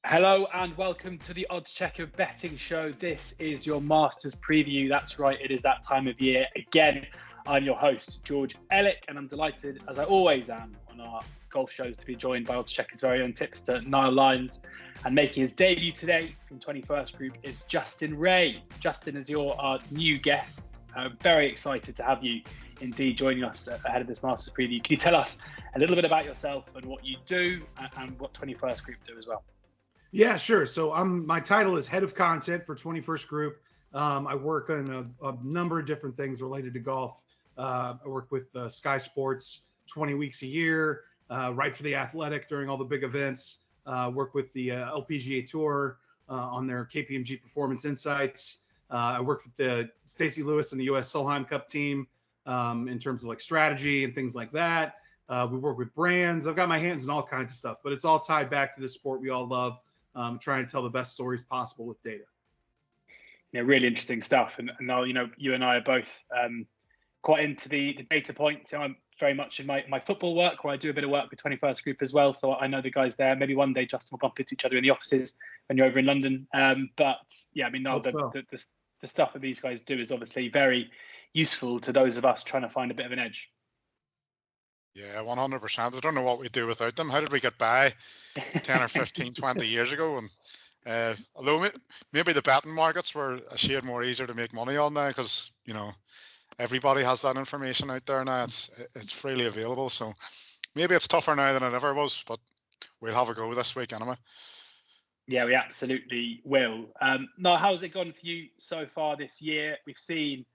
Hello and welcome to the oddschecker betting show. This is your Masters preview. That's right, it is that time of year again. I'm your host, George Elek, and I'm delighted, as I always am on our golf shows, to be joined by oddschecker's very own tipster, Niall Lyons. And making his debut today from 21st Group is Justin Ray. Justin, as you're our new guest, I'm very excited to have you indeed joining us ahead of this Masters preview. Can you tell us a little bit about yourself and what you do and what 21st Group do as well? Yeah, sure. So my title is Head of Content for 21st Group. I work on a number of different things related to golf. I work with Sky Sports 20 weeks a year, write for The Athletic during all the big events, work with the LPGA Tour on their KPMG Performance Insights. I work with the Stacey Lewis and the U.S. Solheim Cup team in terms of like strategy and things like that. We work with brands. I've got my hands in all kinds of stuff, but it's all tied back to this sport we all love. Trying to tell the best stories possible with data. Yeah, really interesting stuff. And now, you and I are both quite into the data points. I'm very much in my football work, where I do a bit of work with 21st Group as well. So I know the guys there. Maybe one day, Justin, will bump into each other in the offices when you're over in London. But yeah, I mean, no, the stuff that these guys do is obviously very useful to those of us trying to find a bit of an edge. Yeah, 100%. I don't know what we'd do without them. How did we get by 10 or 15, 20 years ago? And although maybe the betting markets were a shade more easier to make money on now because, everybody has that information out there now. It's freely available. So maybe it's tougher now than it ever was, but we'll have a go this week anyway. Yeah, we absolutely will. Now, how's it gone for you so far this year? We've seen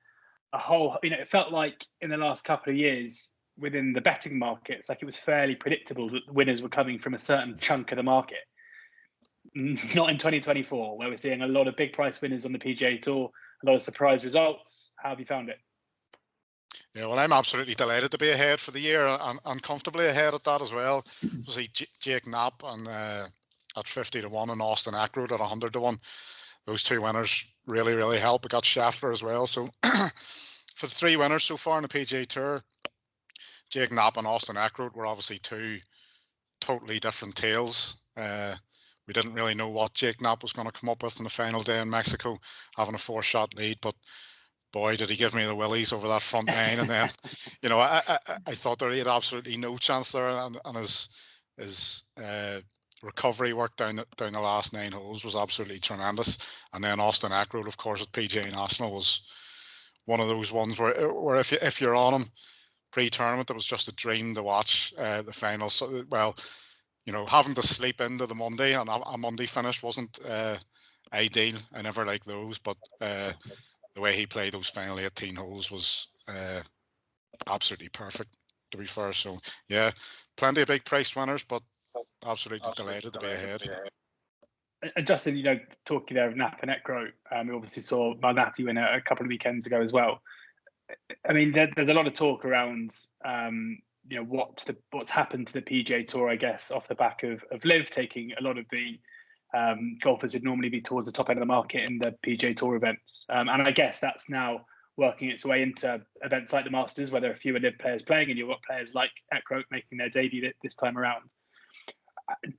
a whole, it felt like in the last couple of years, within the betting markets, like it was fairly predictable that the winners were coming from a certain chunk of the market. Not in 2024, where we're seeing a lot of big price winners on the PGA Tour, a lot of surprise results. How have you found it? Yeah, well, I'm absolutely delighted to be ahead for the year and comfortably ahead at that as well. See Jake Knapp and at 50 to 1 and Austin Eckroyd at 100 to 1. Those two winners really, really help. We got Scheffler as well. So for the three winners so far in the PGA Tour, Jake Knapp and Austin Eckroyd were obviously two totally different tales. We didn't really know what Jake Knapp was going to come up with in the final day in Mexico, having a 4-shot lead. But boy, did he give me the willies over that front nine. And then, I thought that he had absolutely no chance there. And his recovery work down the last 9 holes was absolutely tremendous. And then Austin Eckroyd, of course, at PGA National was one of those ones where if you're on him pre-tournament, it was just a dream to watch the finals. So, well, having to sleep into the Monday and a Monday finish wasn't ideal. I never liked those, but the way he played those final 18 holes was absolutely perfect, to be fair. So, yeah, plenty of big priced winners, but absolutely delighted to be ahead. And Justin, talking there of Knapp and Eckroyd, we obviously saw Malnati win a couple of weekends ago as well. I mean, there's a lot of talk around, what's happened to the PGA Tour, I guess, off the back of LIV taking a lot of the golfers who'd normally be towards the top end of the market in the PGA Tour events. And I guess that's now working its way into events like the Masters, where there are fewer LIV players playing, and you've got players like Eckroyd making their debut this time around.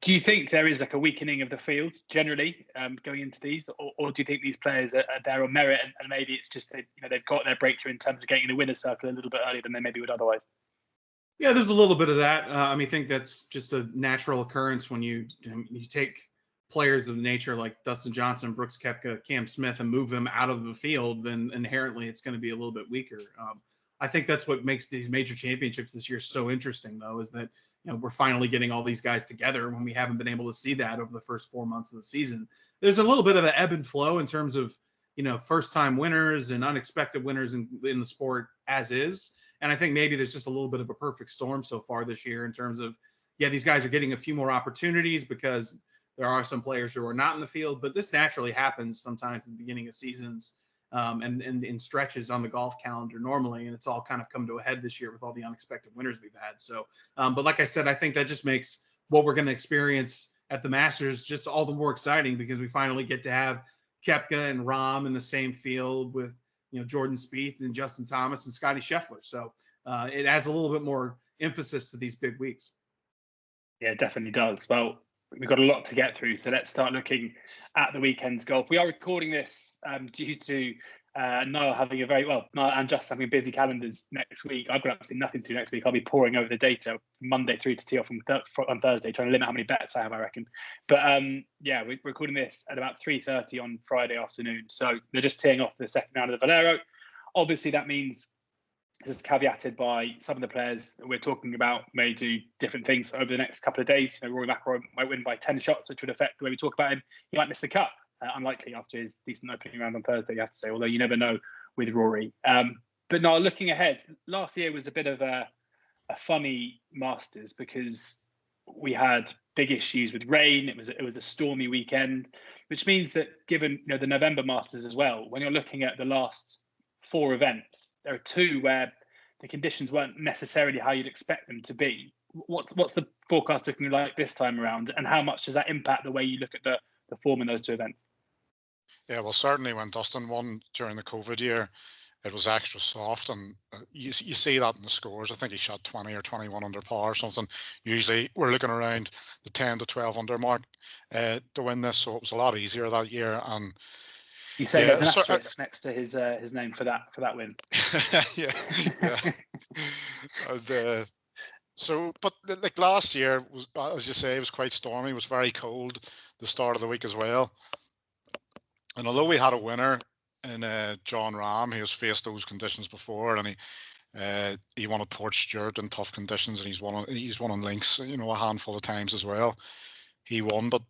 Do you think there is like a weakening of the field generally going into these, or do you think these players are there on merit and maybe it's just that they've got their breakthrough in terms of getting in the winner's circle a little bit earlier than they maybe would otherwise? Yeah, there's a little bit of that. I think that's just a natural occurrence when you take players of nature like Dustin Johnson, Brooks Koepka, Cam Smith, and move them out of the field, then inherently it's going to be a little bit weaker. I think that's what makes these major championships this year so interesting, though, is that we're finally getting all these guys together when we haven't been able to see that over the first 4 months of the season. There's a little bit of an ebb and flow in terms of, first-time winners and unexpected winners in the sport as is. And I think maybe there's just a little bit of a perfect storm so far this year in terms of, these guys are getting a few more opportunities because there are some players who are not in the field, but this naturally happens sometimes at the beginning of seasons and in stretches on the golf calendar normally, and it's all kind of come to a head this year with all the unexpected winners we've had. So, but like I said, I think that just makes what we're going to experience at the Masters just all the more exciting because we finally get to have Koepka and Rahm in the same field with Jordan Spieth and Justin Thomas and Scottie Scheffler. So it adds a little bit more emphasis to these big weeks. Yeah, it definitely does. Well, we've got a lot to get through. So let's start looking at the weekend's golf. We are recording this due to Niall having Niall and Just having busy calendars next week. I've got absolutely nothing to do next week. I'll be poring over the data Monday through to tee off on Thursday, trying to limit how many bets I have, I reckon. But we're recording this at about 3:30 on Friday afternoon. So they're just teeing off the second round of the Valero. Obviously, that means this is caveated by some of the players that we're talking about may do different things over the next couple of days. Rory McIlroy might win by 10 shots, which would affect the way we talk about him. He might miss the cut. Unlikely after his decent opening round on Thursday, you have to say, although you never know with Rory. But now looking ahead, last year was a bit of a funny Masters because we had big issues with rain. It was a stormy weekend, which means that given the November Masters as well, when you're looking at the last 4 events, there are 2 where the conditions weren't necessarily how you'd expect them to be. What's the forecast looking like this time around, and how much does that impact the way you look at the form in those 2 events? Yeah, well, certainly when Dustin won during the COVID year, it was extra soft, and you see that in the scores. I think he shot 20 or 21 under par or something. Usually we're looking around the 10 to 12 under mark to win this, so it was a lot easier that year. And you say there's an asterisk next to his name for that win. yeah. And, but like last year was, as you say, it was quite stormy. It was very cold the start of the week as well. And although we had a winner in John Rahm, he has faced those conditions before, and he won at Port Stewart in tough conditions, and he's won on links, a handful of times as well. He won, but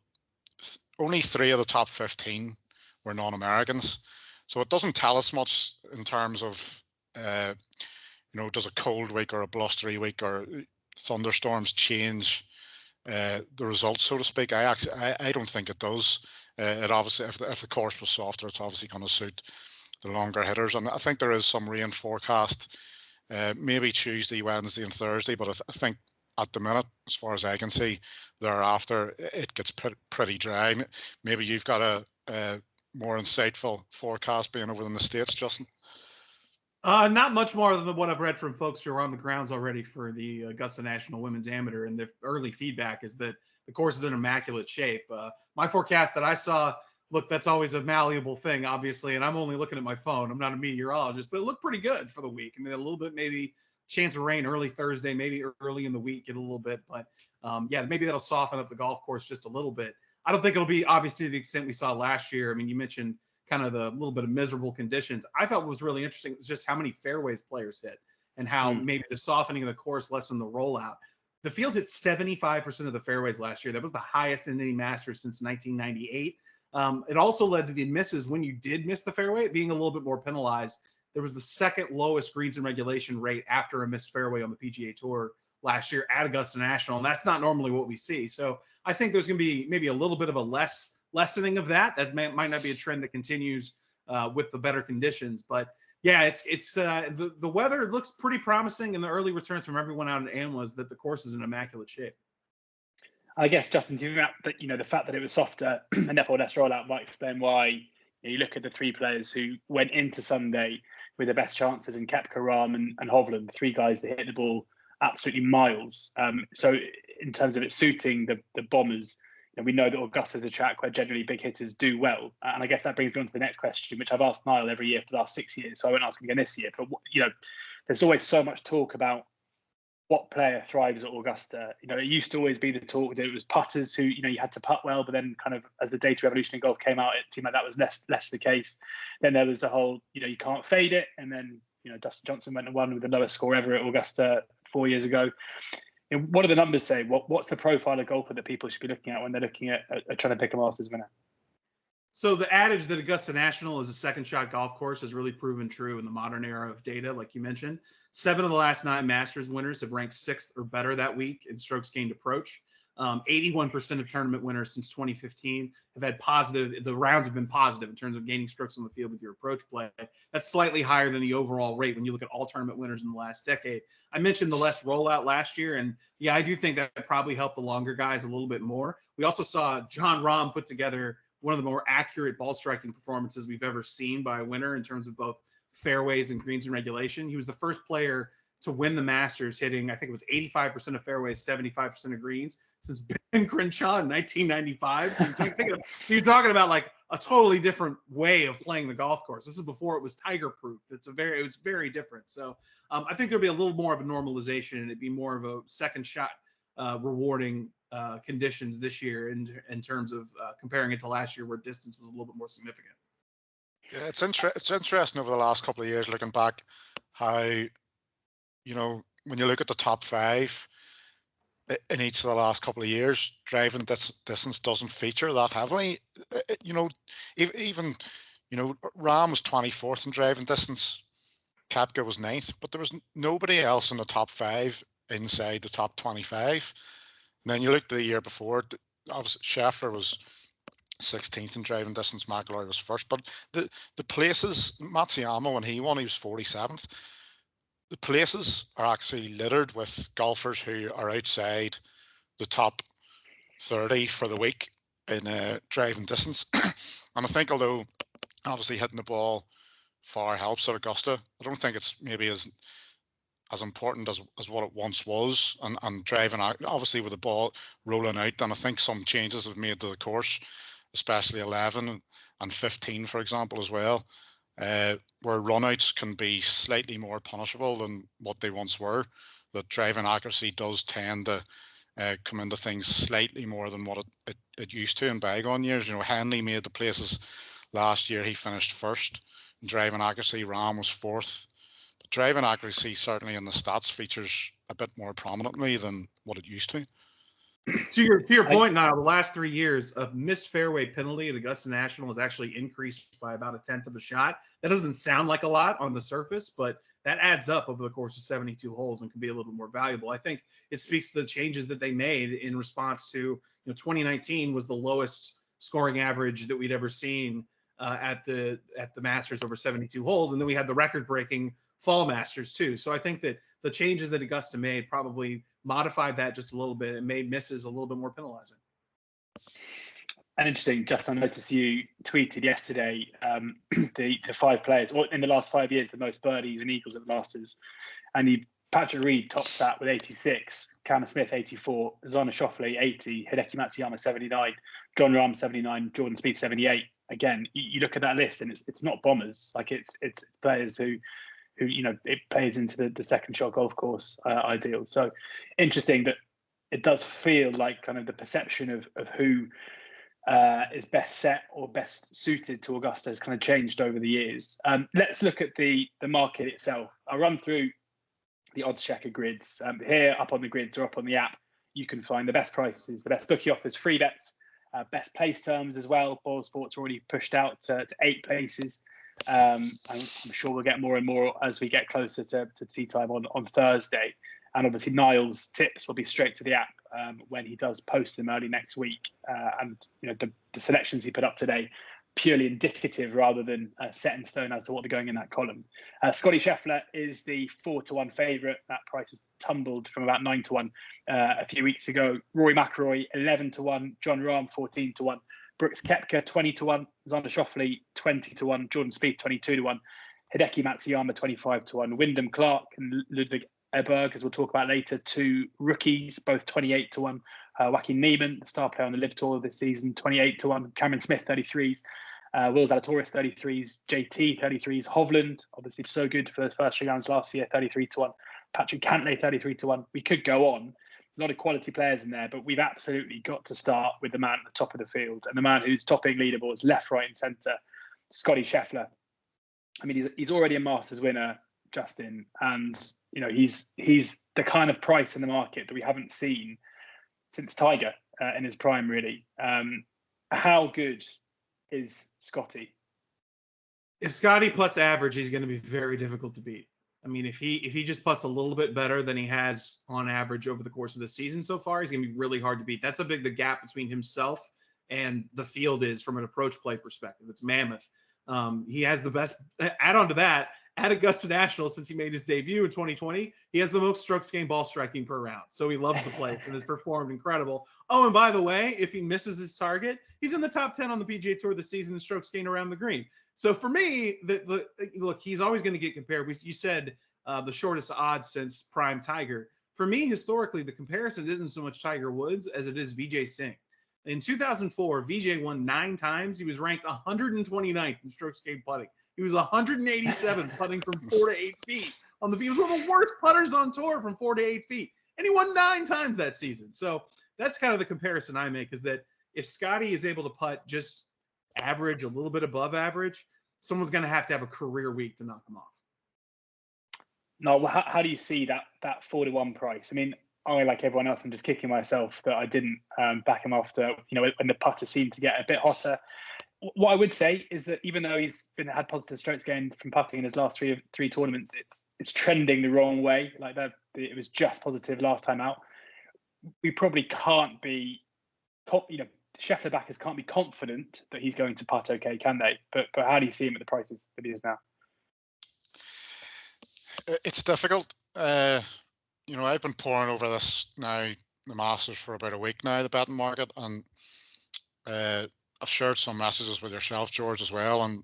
only 3 of the top 15 were non-Americans, so it doesn't tell us much in terms of does a cold week or a blustery week or thunderstorms change the results, so to speak. I don't think it does. It obviously, if the course was softer, it's obviously going to suit the longer hitters. And I think there is some rain forecast, maybe Tuesday, Wednesday, and Thursday. But I think at the minute, as far as I can see, thereafter it gets pretty dry. Maybe you've got a more insightful forecast being over in the States, Justin. Not much more than what I've read from folks who are on the grounds already for the Augusta National Women's Amateur, and the early feedback is that the course is in immaculate shape. My forecast that I saw, look, that's always a malleable thing, obviously, and I'm only looking at my phone. I'm not a meteorologist, but it looked pretty good for the week. I mean, a little bit, maybe chance of rain early Thursday, maybe early in the week, get a little bit, but maybe that'll soften up the golf course just a little bit. I don't think it'll be obviously to the extent we saw last year. I mean, you mentioned kind of the little bit of miserable conditions. I thought what was really interesting was just how many fairways players hit and how maybe the softening of the course lessened the rollout. The field hit 75% of the fairways last year. That was the highest in any Masters since 1998. It also led to the misses when you did miss the fairway being a little bit more penalized. There was the second lowest greens in regulation rate after a missed fairway on the PGA Tour last year at Augusta National, and that's not normally what we see. So I think there's going to be maybe a little bit of a lessening of that. That might not be a trend that continues with the better conditions, but yeah, it's the weather looks pretty promising, and the early returns from everyone out in AMLA is that the course is in immaculate shape. I guess, Justin, do you think that the fact that it was softer and therefore less rollout might explain why you look at the 3 players who went into Sunday with the best chances in Koepka, Rahm, and Hovland, 3 guys that hit the ball absolutely miles. So in terms of it suiting the bombers, we know that Augusta is a track where generally big hitters do well. And I guess that brings me on to the next question, which I've asked Niall every year for the last 6 years, so I won't ask him again this year. But, there's always so much talk about what player thrives at Augusta. It used to always be the talk that it was putters who, you had to putt well, but then kind of as the data revolution in golf came out, it seemed like that was less the case. Then there was the whole, you can't fade it. And then, Dustin Johnson went and won with the lowest score ever at Augusta 4 years ago. What do the numbers say? What's the profile of golfer that people should be looking at when they're looking at trying to pick a Masters winner? So the adage that Augusta National is a second shot golf course has really proven true in the modern era of data, like you mentioned. 7 of the last 9 Masters winners have ranked 6th or better that week in strokes gained approach. 81% of tournament winners since 2015 have had positive. The rounds have been positive in terms of gaining strokes on the field with your approach play. That's slightly higher than the overall rate when you look at all tournament winners in the last decade. I mentioned the less rollout last year, and yeah, I do think that probably helped the longer guys a little bit more. We also saw Jon Rahm put together one of the more accurate ball striking performances we've ever seen by a winner in terms of both fairways and greens in regulation. He was the first player to win the Masters, hitting, I think it was 85% of fairways, 75% of greens since Ben Crenshaw in 1995. So you're talking about like a totally different way of playing the golf course. This is before it was Tiger proof. It was very different. So I think there'll be a little more of a normalization, and it'd be more of a second shot rewarding conditions this year in terms of comparing it to last year where distance was a little bit more significant. Yeah, it's interesting over the last couple of years looking back how, when you look at the top 5 in each of the last couple of years, driving distance doesn't feature that heavily. Even Rahm was 24th in driving distance, Koepka was 9th, but there was nobody else in the top 5 inside the top 25. And then you looked at the year before, obviously Scheffler was 16th in driving distance, McIlroy was 1st, but the places, Matsuyama, when he won, he was 47th. The places are actually littered with golfers who are outside the top 30 for the week in driving distance. And I think, although obviously hitting the ball far helps at Augusta, I don't think it's maybe as important as what it once was, and driving out, obviously with the ball rolling out. And I think some changes have made to the course, especially 11 and 15, for example, as well, where runouts can be slightly more punishable than what they once were. That driving accuracy does tend to come into things slightly more than what it used to in bygone years. Henley made the places last year. He finished 1st in driving accuracy. Rahm was 4th. But driving accuracy certainly in the stats features a bit more prominently than what it used to. To your point, Niall, the last 3 years, a missed fairway penalty at Augusta National has actually increased by about 1/10 of a shot. That doesn't sound like a lot on the surface, but that adds up over the course of 72 holes and can be a little more valuable. I think it speaks to the changes that they made in response to, 2019 was the lowest scoring average that we'd ever seen at the Masters over 72 holes, and then we had the record-breaking Fall Masters too. So I think that the changes that Augusta made probably modified that just a little bit and made misses a little bit more penalizing. And interesting, Justin, I noticed you tweeted yesterday the 5 players, or in the last 5 years, the most birdies and eagles at the Masters. And Patrick Reed tops that with 86, Cameron Smith 84, Xander Schauffele 80, Hideki Matsuyama 79, John Rahm 79, Jordan Spieth 78. Again, you look at that list and it's not bombers. Like it's players who it plays into the second shot golf course ideal. So interesting that it does feel like kind of the perception of who is best set or best suited to Augusta has kind of changed over the years. Let's look at the market itself. I'll run through the oddschecker grids. Here up on the grids or up on the app, you can find the best prices, the best bookie offers, free bets, best place terms as well. Boyle Sports already pushed out to 8 places. I'm sure we'll get more and more as we get closer to tea time on Thursday. And obviously Niall's tips will be straight to the app when he does post them early next week. And the selections he put up today, purely indicative rather than set in stone as to what they're going in that column. Scottie Scheffler is the 4-1 favourite. That price has tumbled from about 9-1 a few weeks ago. Rory McIlroy 11-1, John Rahm 14-1. Brooks Koepka 20-1, Xander Schauffele 20-1, Jordan Spieth 22-1, Hideki Matsuyama 25-1, Wyndham Clark and Ludvig Aberg, as we'll talk about later, 2 rookies, both 28-1. Joaquin Niemann, the star player on the LIV Tour this season, 28-1. Cameron Smith 33s, Will Zalatoris 33s, JT 33s, Hovland, obviously so good for the first 3 rounds last year, 33-1. Patrick Cantlay 33-1. We could go on. A lot of quality players in there, but we've absolutely got to start with the man at the top of the field and the man who's topping leaderboards left, right, and centre, Scottie Scheffler. I mean, he's already a Masters winner, Justin, and he's the kind of price in the market that we haven't seen since Tiger in his prime, really. How good is Scottie? If Scottie putts average, he's going to be very difficult to beat. I mean, if he just putts a little bit better than he has on average over the course of the season so far, he's going to be really hard to beat. That's how big the gap between himself and the field is from an approach play perspective. It's mammoth. He has the best. Add on to that, at Augusta National, since he made his debut in 2020, he has the most strokes gained ball striking per round. So he loves the place and has performed incredible. Oh, and by the way, if he misses his target, he's in the top 10 on the PGA Tour this season in strokes gained around the green. So for me, look, he's always going to get compared. You said the shortest odds since prime Tiger. For me, historically, the comparison isn't so much Tiger Woods as it is Vijay Singh. In 2004, Vijay won 9 times. He was ranked 129th in strokes gained putting. He was 187 putting from 4 to 8 feet on the field. He was one of the worst putters on tour from 4 to 8 feet. And he won 9 times that season. So that's kind of the comparison I make, is that if Scottie is able to putt just average, a little bit above average, someone's going to have a career week to knock him off. No, how do you see that 4-1 price? I mean, I, like everyone else, I'm just kicking myself that I didn't back him after, when the putter seemed to get a bit hotter. What I would say is that even though he's had positive strokes gained from putting in his last three tournaments, it's trending the wrong way. Like that, it was just positive last time out. We probably can't be, Scheffler backers can't be confident that he's going to putt okay, can they? But how do you see him at the prices that he is now? It's difficult. I've been poring over this now, the Masters, for about a week now, the betting market, and I've shared some messages with yourself, George, as well, and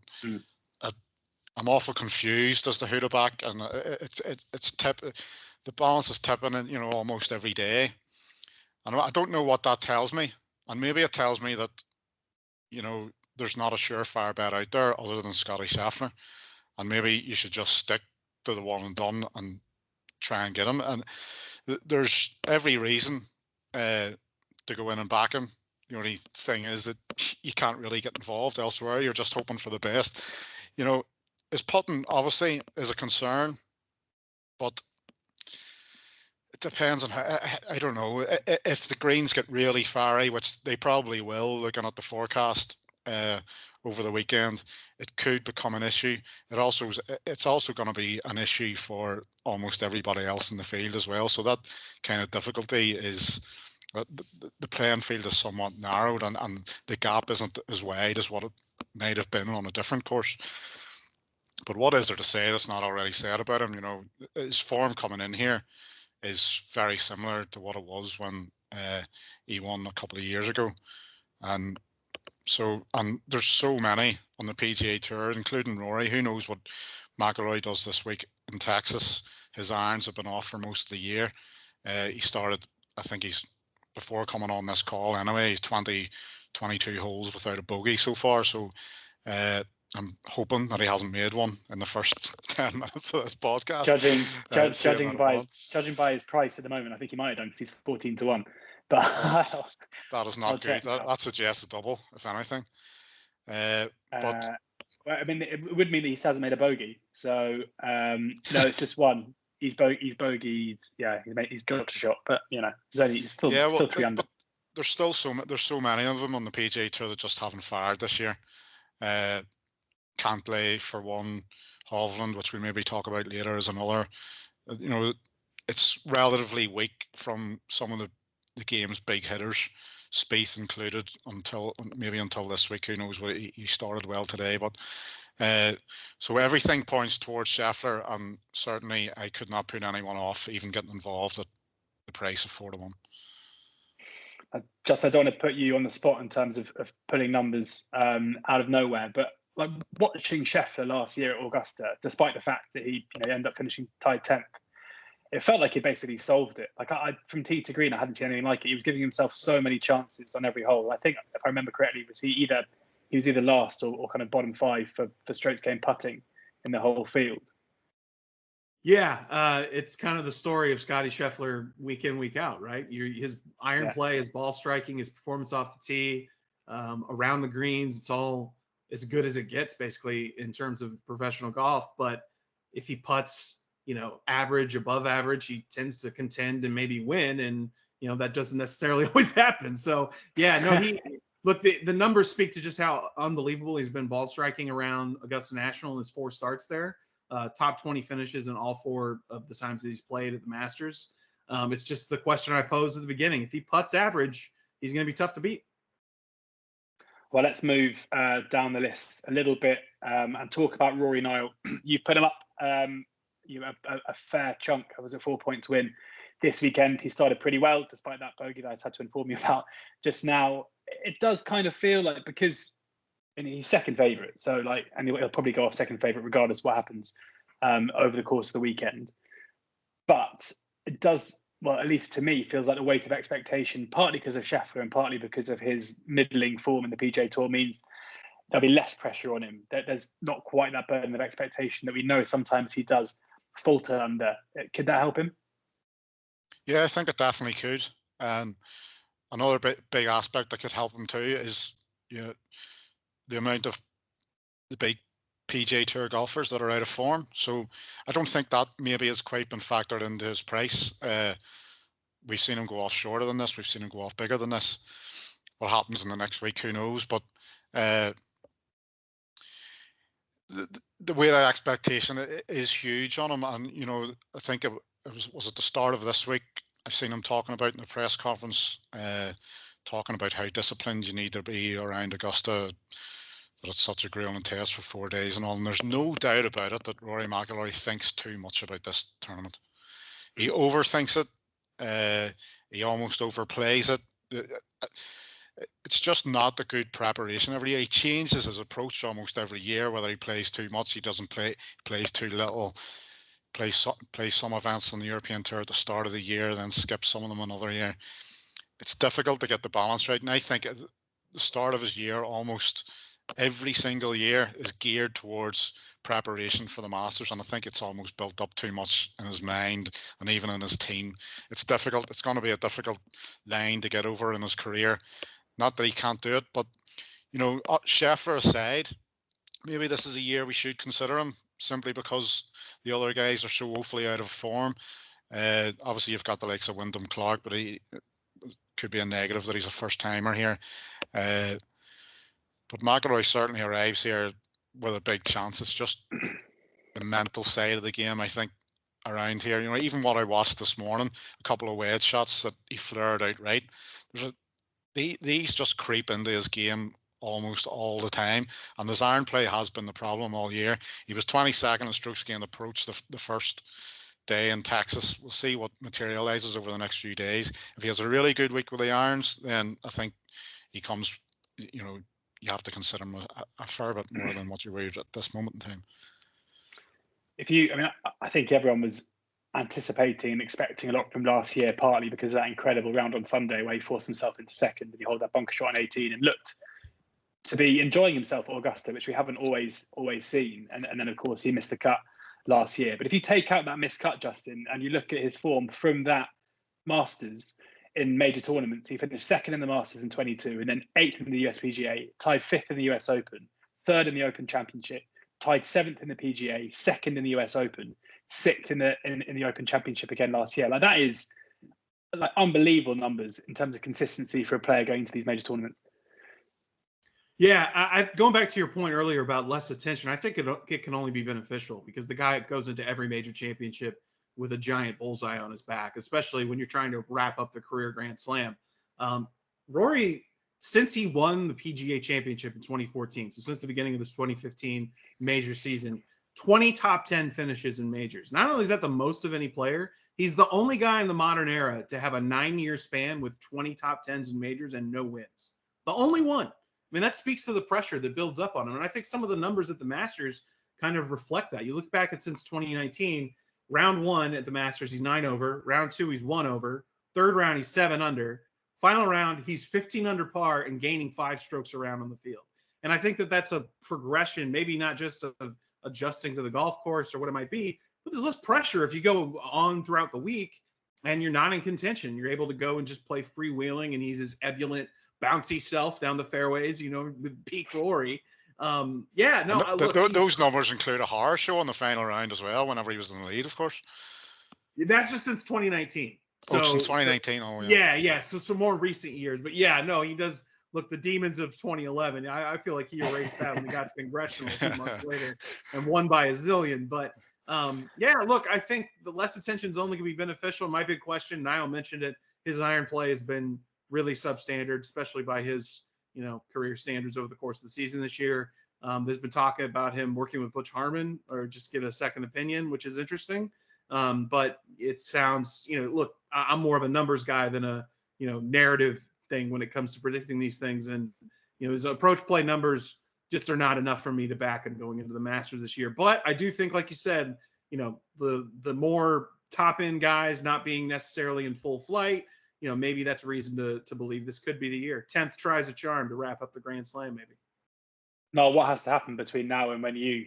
I'm awful confused as to who to back, and the balance is tipping in, almost every day, and I don't know what that tells me, and maybe it tells me that, there's not a surefire bet out there other than Scottie Scheffler, and maybe you should just stick to the one and done and try and get him, and there's every reason to go in and back him. The only thing is that you can't really get involved elsewhere. You're just hoping for the best. His putting obviously is a concern, but it depends on how, I don't know, if the greens get really fiery, which they probably will, looking at the forecast over the weekend, it could become an issue. It's also going to be an issue for almost everybody else in the field as well. So that kind of difficulty is, the playing field is somewhat narrowed, and the gap isn't as wide as what it might have been on a different course. But what is there to say that's not already said about him? His form coming in here is very similar to what it was when he won a couple of years ago, and there's so many on the PGA Tour, including Rory. Who knows what McIlroy does this week in Texas? His irons have been off for most of the year. He started, I think before coming on this call anyway, he's 22 holes without a bogey so far. So I'm hoping that he hasn't made one in the first 10 minutes of this podcast. Judging by his price at the moment, I think he might have done, because he's 14 to 1. But that is not good. That suggests a double, if anything. But I mean, it would mean that he hasn't made a bogey. So no, it's just one. He's bogeyed. Yeah, he's got a shot, but he's still 3 under. But there's so many of them on the PGA Tour that just haven't fired this year. Cantlay for one, Hovland, which we maybe talk about later, is another. It's relatively weak from some of the game's big hitters, Spieth included, until this week. Who knows? What he started well today, but so everything points towards Scheffler, and certainly I could not put anyone off even getting involved at the price of 4-1. I don't want to put you on the spot in terms of putting numbers out of nowhere, but like watching Scheffler last year at Augusta, despite the fact that he ended up finishing tied 10th, it felt like he basically solved it. Like from tee to green, I hadn't seen anything like it. He was giving himself so many chances on every hole. I think, if I remember correctly, he was either last or kind of bottom 5 for strokes gained putting in the whole field. Yeah, it's kind of the story of Scottie Scheffler week in, week out, right? His iron play, his ball striking, his performance off the tee, around the greens, it's all as good as it gets, basically, in terms of professional golf. But if he putts, average, above average, he tends to contend and maybe win, and that doesn't necessarily always happen. So look, the numbers speak to just how unbelievable he's been ball striking around Augusta National in his 4 starts there. Top 20 finishes in all 4 of the times that he's played at the Masters. It's just the question I posed at the beginning. If he putts average, he's going to be tough to beat. Well, let's move down the list a little bit and talk about Rory. Niall, you put him up a fair chunk. I was a 4 points win this weekend. He started pretty well, despite that bogey that I had to inform you about just now. It does kind of feel like, because he's second favourite, so and he'll probably go off second favourite regardless what happens over the course of the weekend. But it does, well, at least to me, feels like the weight of expectation, partly because of Scheffler and partly because of his middling form in the PGA Tour, means there'll be less pressure on him. There's not quite that burden of expectation that we know sometimes he does falter under. Could that help him? Yeah, I think it definitely could. And another big aspect that could help him too is the amount of the big PGA Tour golfers that are out of form. So I don't think that maybe has quite been factored into his price. We've seen him go off shorter than this. We've seen him go off bigger than this. What happens in the next week, who knows? But the weight of expectation is huge on him. And, I think it was at the start of this week, I've seen him talking about in the press conference, talking about how disciplined you need to be around Augusta, that it's such a grueling test for 4 days and all. And there's no doubt about it that Rory McIlroy thinks too much about this tournament. He overthinks it. He almost overplays it. It's just not a good preparation every year. He changes his approach almost every year, whether he plays too much, he doesn't play, plays too little, plays some events on the European Tour at the start of the year, then skips some of them another year. It's difficult to get the balance right. And I think at the start of his year, almost every single year is geared towards preparation for the Masters, and I think it's almost built up too much in his mind and even in his team. It's difficult. It's going to be a difficult line to get over in his career. Not that he can't do it, but Scheffler aside, maybe this is a year we should consider him simply because the other guys are so woefully out of form. Obviously, you've got the likes of Wyndham, Clark, but he could be a negative that he's a first timer here. But McIlroy certainly arrives here with a big chance. It's just the mental side of the game, I think, around here. Even what I watched this morning, a couple of wedge shots that he flared out right. These just creep into his game almost all the time. And his iron play has been the problem all year. He was 22nd in strokes gained approach the first day in Texas. We'll see what materializes over the next few days. If he has a really good week with the irons, then I think he comes, you have to consider him a fair bit more than what you're worried at this moment in time. I think everyone was anticipating and expecting a lot from last year, partly because of that incredible round on Sunday where he forced himself into second and he held that bunker shot on 18 and looked to be enjoying himself at Augusta, which we haven't always seen. And then, of course, he missed the cut last year. But if you take out that missed cut, Justin, and you look at his form from that Masters in major tournaments, he finished second in the Masters in 22 and then 8th in the USPGA, tied 5th in the US Open, 3rd in the Open Championship, tied 7th in the PGA, 2nd in the US Open, 6th in the Open Championship again last year. Like, that is unbelievable numbers in terms of consistency for a player going into these major tournaments. Yeah, going back to your point earlier about less attention, I think it can only be beneficial because the guy goes into every major championship with a giant bullseye on his back, especially when you're trying to wrap up the career Grand Slam. Rory, since he won the PGA Championship in 2014, so since the beginning of this 2015 major season, 20 top 10 finishes in majors. Not only is that the most of any player, he's the only guy in the modern era to have a 9-year span with 20 top 10s in majors and no wins. The only one. I mean, that speaks to the pressure that builds up on him. And I think some of the numbers at the Masters kind of reflect that. You look back at since 2019, round 1 at the Masters, he's 9 over. Round 2, he's 1 over. 3rd round, he's 7 under. Final round, he's 15 under par and gaining 5 strokes around on the field. And I think that that's a progression, maybe not just of adjusting to the golf course or what it might be, but there's less pressure if you go on throughout the week and you're not in contention. You're able to go and just play freewheeling, and he's his ebullient, bouncy self down the fairways, with peak Rory. Those numbers include a horror show on the final round as well, whenever he was in the lead, of course. That's just since 2019. So, since 2019. Yeah. So some more recent years. But he does. Look, the demons of 2011, I feel like he erased that when he got to Congressional 2 months later and won by a zillion. But, look, I think the less attention is only going to be beneficial. My big question, Niall mentioned it, his iron play has been really substandard, especially by his, career standards over the course of the season this year. There's been talk about him working with Butch Harmon or just get a second opinion, which is interesting. But it sounds, look, I'm more of a numbers guy than a, narrative thing when it comes to predicting these things. And, his approach play numbers just are not enough for me to back him going into the Masters this year. But I do think, like you said, the more top end guys not being necessarily in full flight, maybe that's a reason to believe this could be the year. 10th tries a charm to wrap up the Grand Slam, maybe. No, what has to happen between now and when you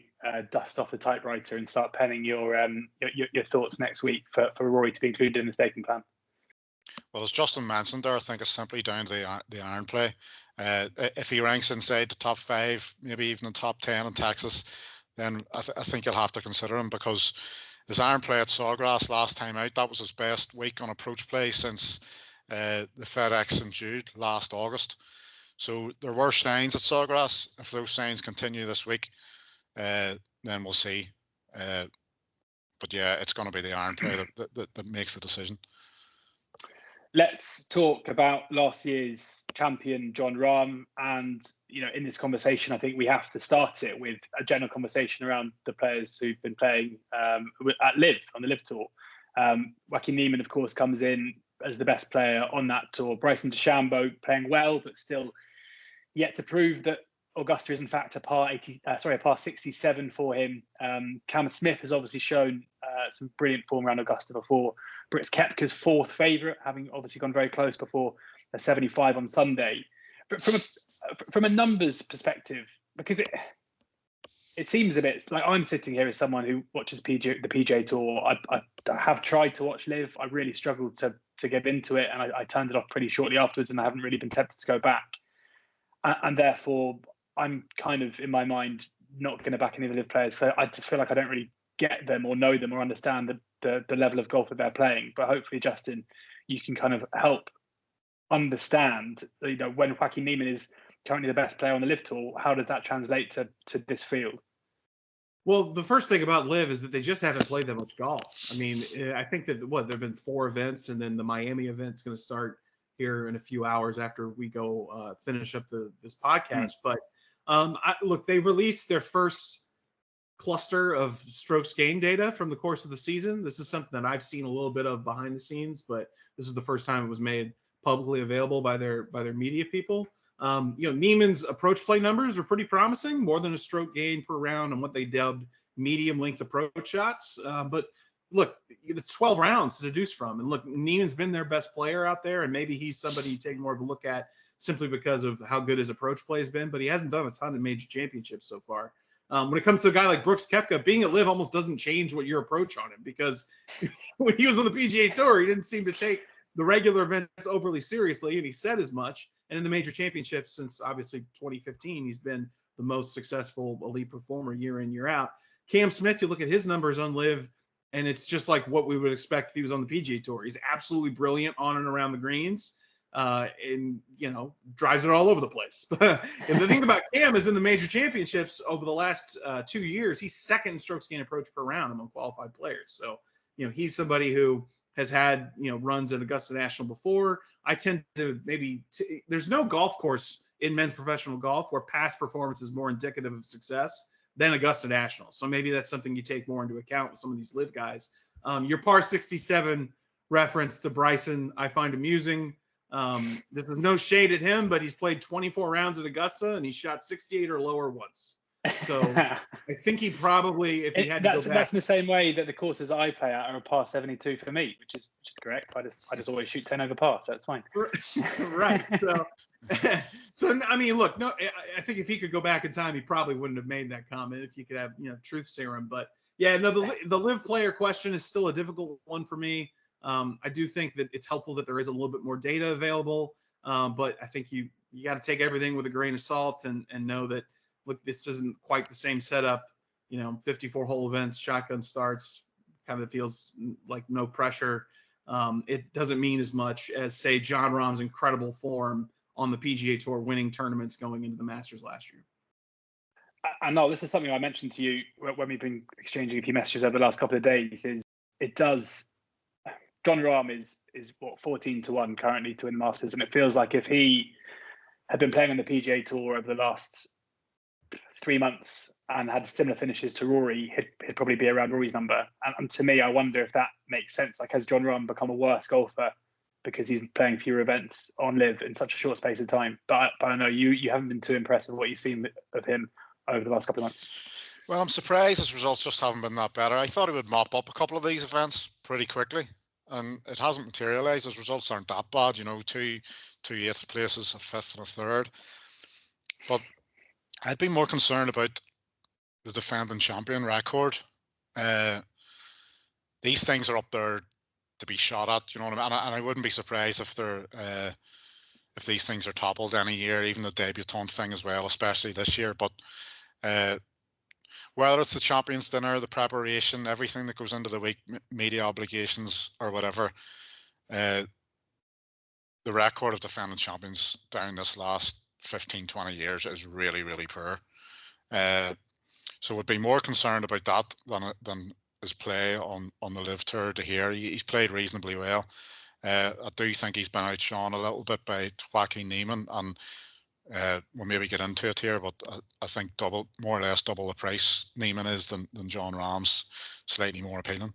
dust off the typewriter and start penning your thoughts next week for Rory to be included in the staking plan? Well, as Justin mentioned there, I think it's simply down to the iron play. If he ranks inside the top 5, maybe even the top 10 in Texas, then I think you'll have to consider him, because his iron play at Sawgrass last time out, that was his best week on approach play since the FedEx in Jude last August. So there were signs at Sawgrass. If those signs continue this week, then we'll see. But yeah, it's going to be the iron play that makes the decision. Let's talk about last year's champion, Jon Rahm. And, in this conversation, I think we have to start it with a general conversation around the players who've been playing at LIV, on the LIV Tour. Joaquin Niemann, of course, comes in as the best player on that tour. Bryson DeChambeau playing well, but still yet to prove that Augusta is in fact a par 67 for him. Cam Smith has obviously shown some brilliant form around Augusta before. Brooks Koepka's 4th favourite, having obviously gone very close before a 75 on Sunday. But from a numbers perspective, because it seems a bit like I'm sitting here as someone who watches the PGA Tour. I have tried to watch LIV. I really struggled to get into it, and I turned it off pretty shortly afterwards, and I haven't really been tempted to go back. And therefore, I'm kind of, in my mind, not going to back any of the LIV players. So I just feel like I don't really get them or know them or understand the level of golf that they're playing. But hopefully, Justin, you can kind of help understand, when Joaquin Niemann is currently the best player on the LIV Tour, how does that translate to this field? Well, the first thing about LIV is that they just haven't played that much golf. I mean, I think that there have been 4 events, and then the Miami event's going to start here in a few hours after we go finish up this podcast. But look, they released their first cluster of strokes gained data from the course of the season. This is something that I've seen a little bit of behind the scenes, but this is the first time it was made publicly available by their media people. Niemann's approach play numbers are pretty promising, more than a stroke gain per round on what they dubbed medium length approach shots. But look, it's 12 rounds to deduce from. And look, Niemann's been their best player out there, and maybe he's somebody you take more of a look at simply because of how good his approach play has been, but he hasn't done a ton of major championships so far. When it comes to a guy like Brooks Koepka, being at LIV almost doesn't change what your approach on him, because when he was on the PGA Tour, he didn't seem to take the regular events overly seriously, and he said as much. And in the major championships, since obviously 2015, he's been the most successful elite performer year in, year out. Cam Smith, you look at his numbers on LIV, and it's just like what we would expect if he was on the PGA Tour. He's absolutely brilliant on and around the greens, and drives it all over the place. And the thing about Cam is, in the major championships over the last 2 years, he's second in strokes gained approach per round among qualified players. So he's somebody who has had runs at Augusta National before. I tend to there's no golf course in men's professional golf where past performance is more indicative of success than Augusta National. So maybe that's something you take more into account with some of these LIV guys. Your par 67 reference to Bryson, I find amusing. This is no shade at him, but he's played 24 rounds at Augusta and he shot 68 or lower once. So I think he probably, if he had to go back, that's the same way that the courses I play at are a par 72 for me, which is correct. I just always shoot 10 over par, so that's fine. Right. So I mean, look, no, I think if he could go back in time, he probably wouldn't have made that comment if you could have truth serum. But yeah, no, the LIV player question is still a difficult one for me. I do think that it's helpful that there is a little bit more data available, but I think you got to take everything with a grain of salt and know that, look, this isn't quite the same setup. 54 hole events, shotgun starts, kind of feels like no pressure. It doesn't mean as much as, say, Jon Rahm's incredible form on the PGA Tour, winning tournaments going into the Masters last year. I know this is something I mentioned to you when we've been exchanging a few messages over the last couple of days. Jon Rahm is what, 14-1 currently to win the Masters, and it feels like if he had been playing on the PGA Tour over the last 3 months and had similar finishes to Rory, he'd probably be around Rory's number. And to me, I wonder if that makes sense. Like, has Jon Rahm become a worse golfer because he's playing fewer events on LIV in such a short space of time. But I know you haven't been too impressed with what you've seen of him over the last couple of months. Well, I'm surprised his results just haven't been that better. I thought he would mop up a couple of these events pretty quickly, and it hasn't materialised. His results aren't that bad, two 8th places, a 5th and a 3rd. But I'd be more concerned about the defending champion record. These things are up there to be shot at, you know what I mean? And I wouldn't be surprised if if these things are toppled any year, even the debutant thing as well, especially this year. But whether it's the Champions Dinner, the preparation, everything that goes into the week, media obligations or whatever, the record of defending champions down this last 15, 20 years is really, really poor. So would be more concerned about that than his play on the LIV Tour to here. He's played reasonably well. I do think he's been outshone a little bit by Joaquin Niemann, and we'll maybe get into it here, but I think more or less double the price Niemann is than Jon Rahm's slightly more appealing.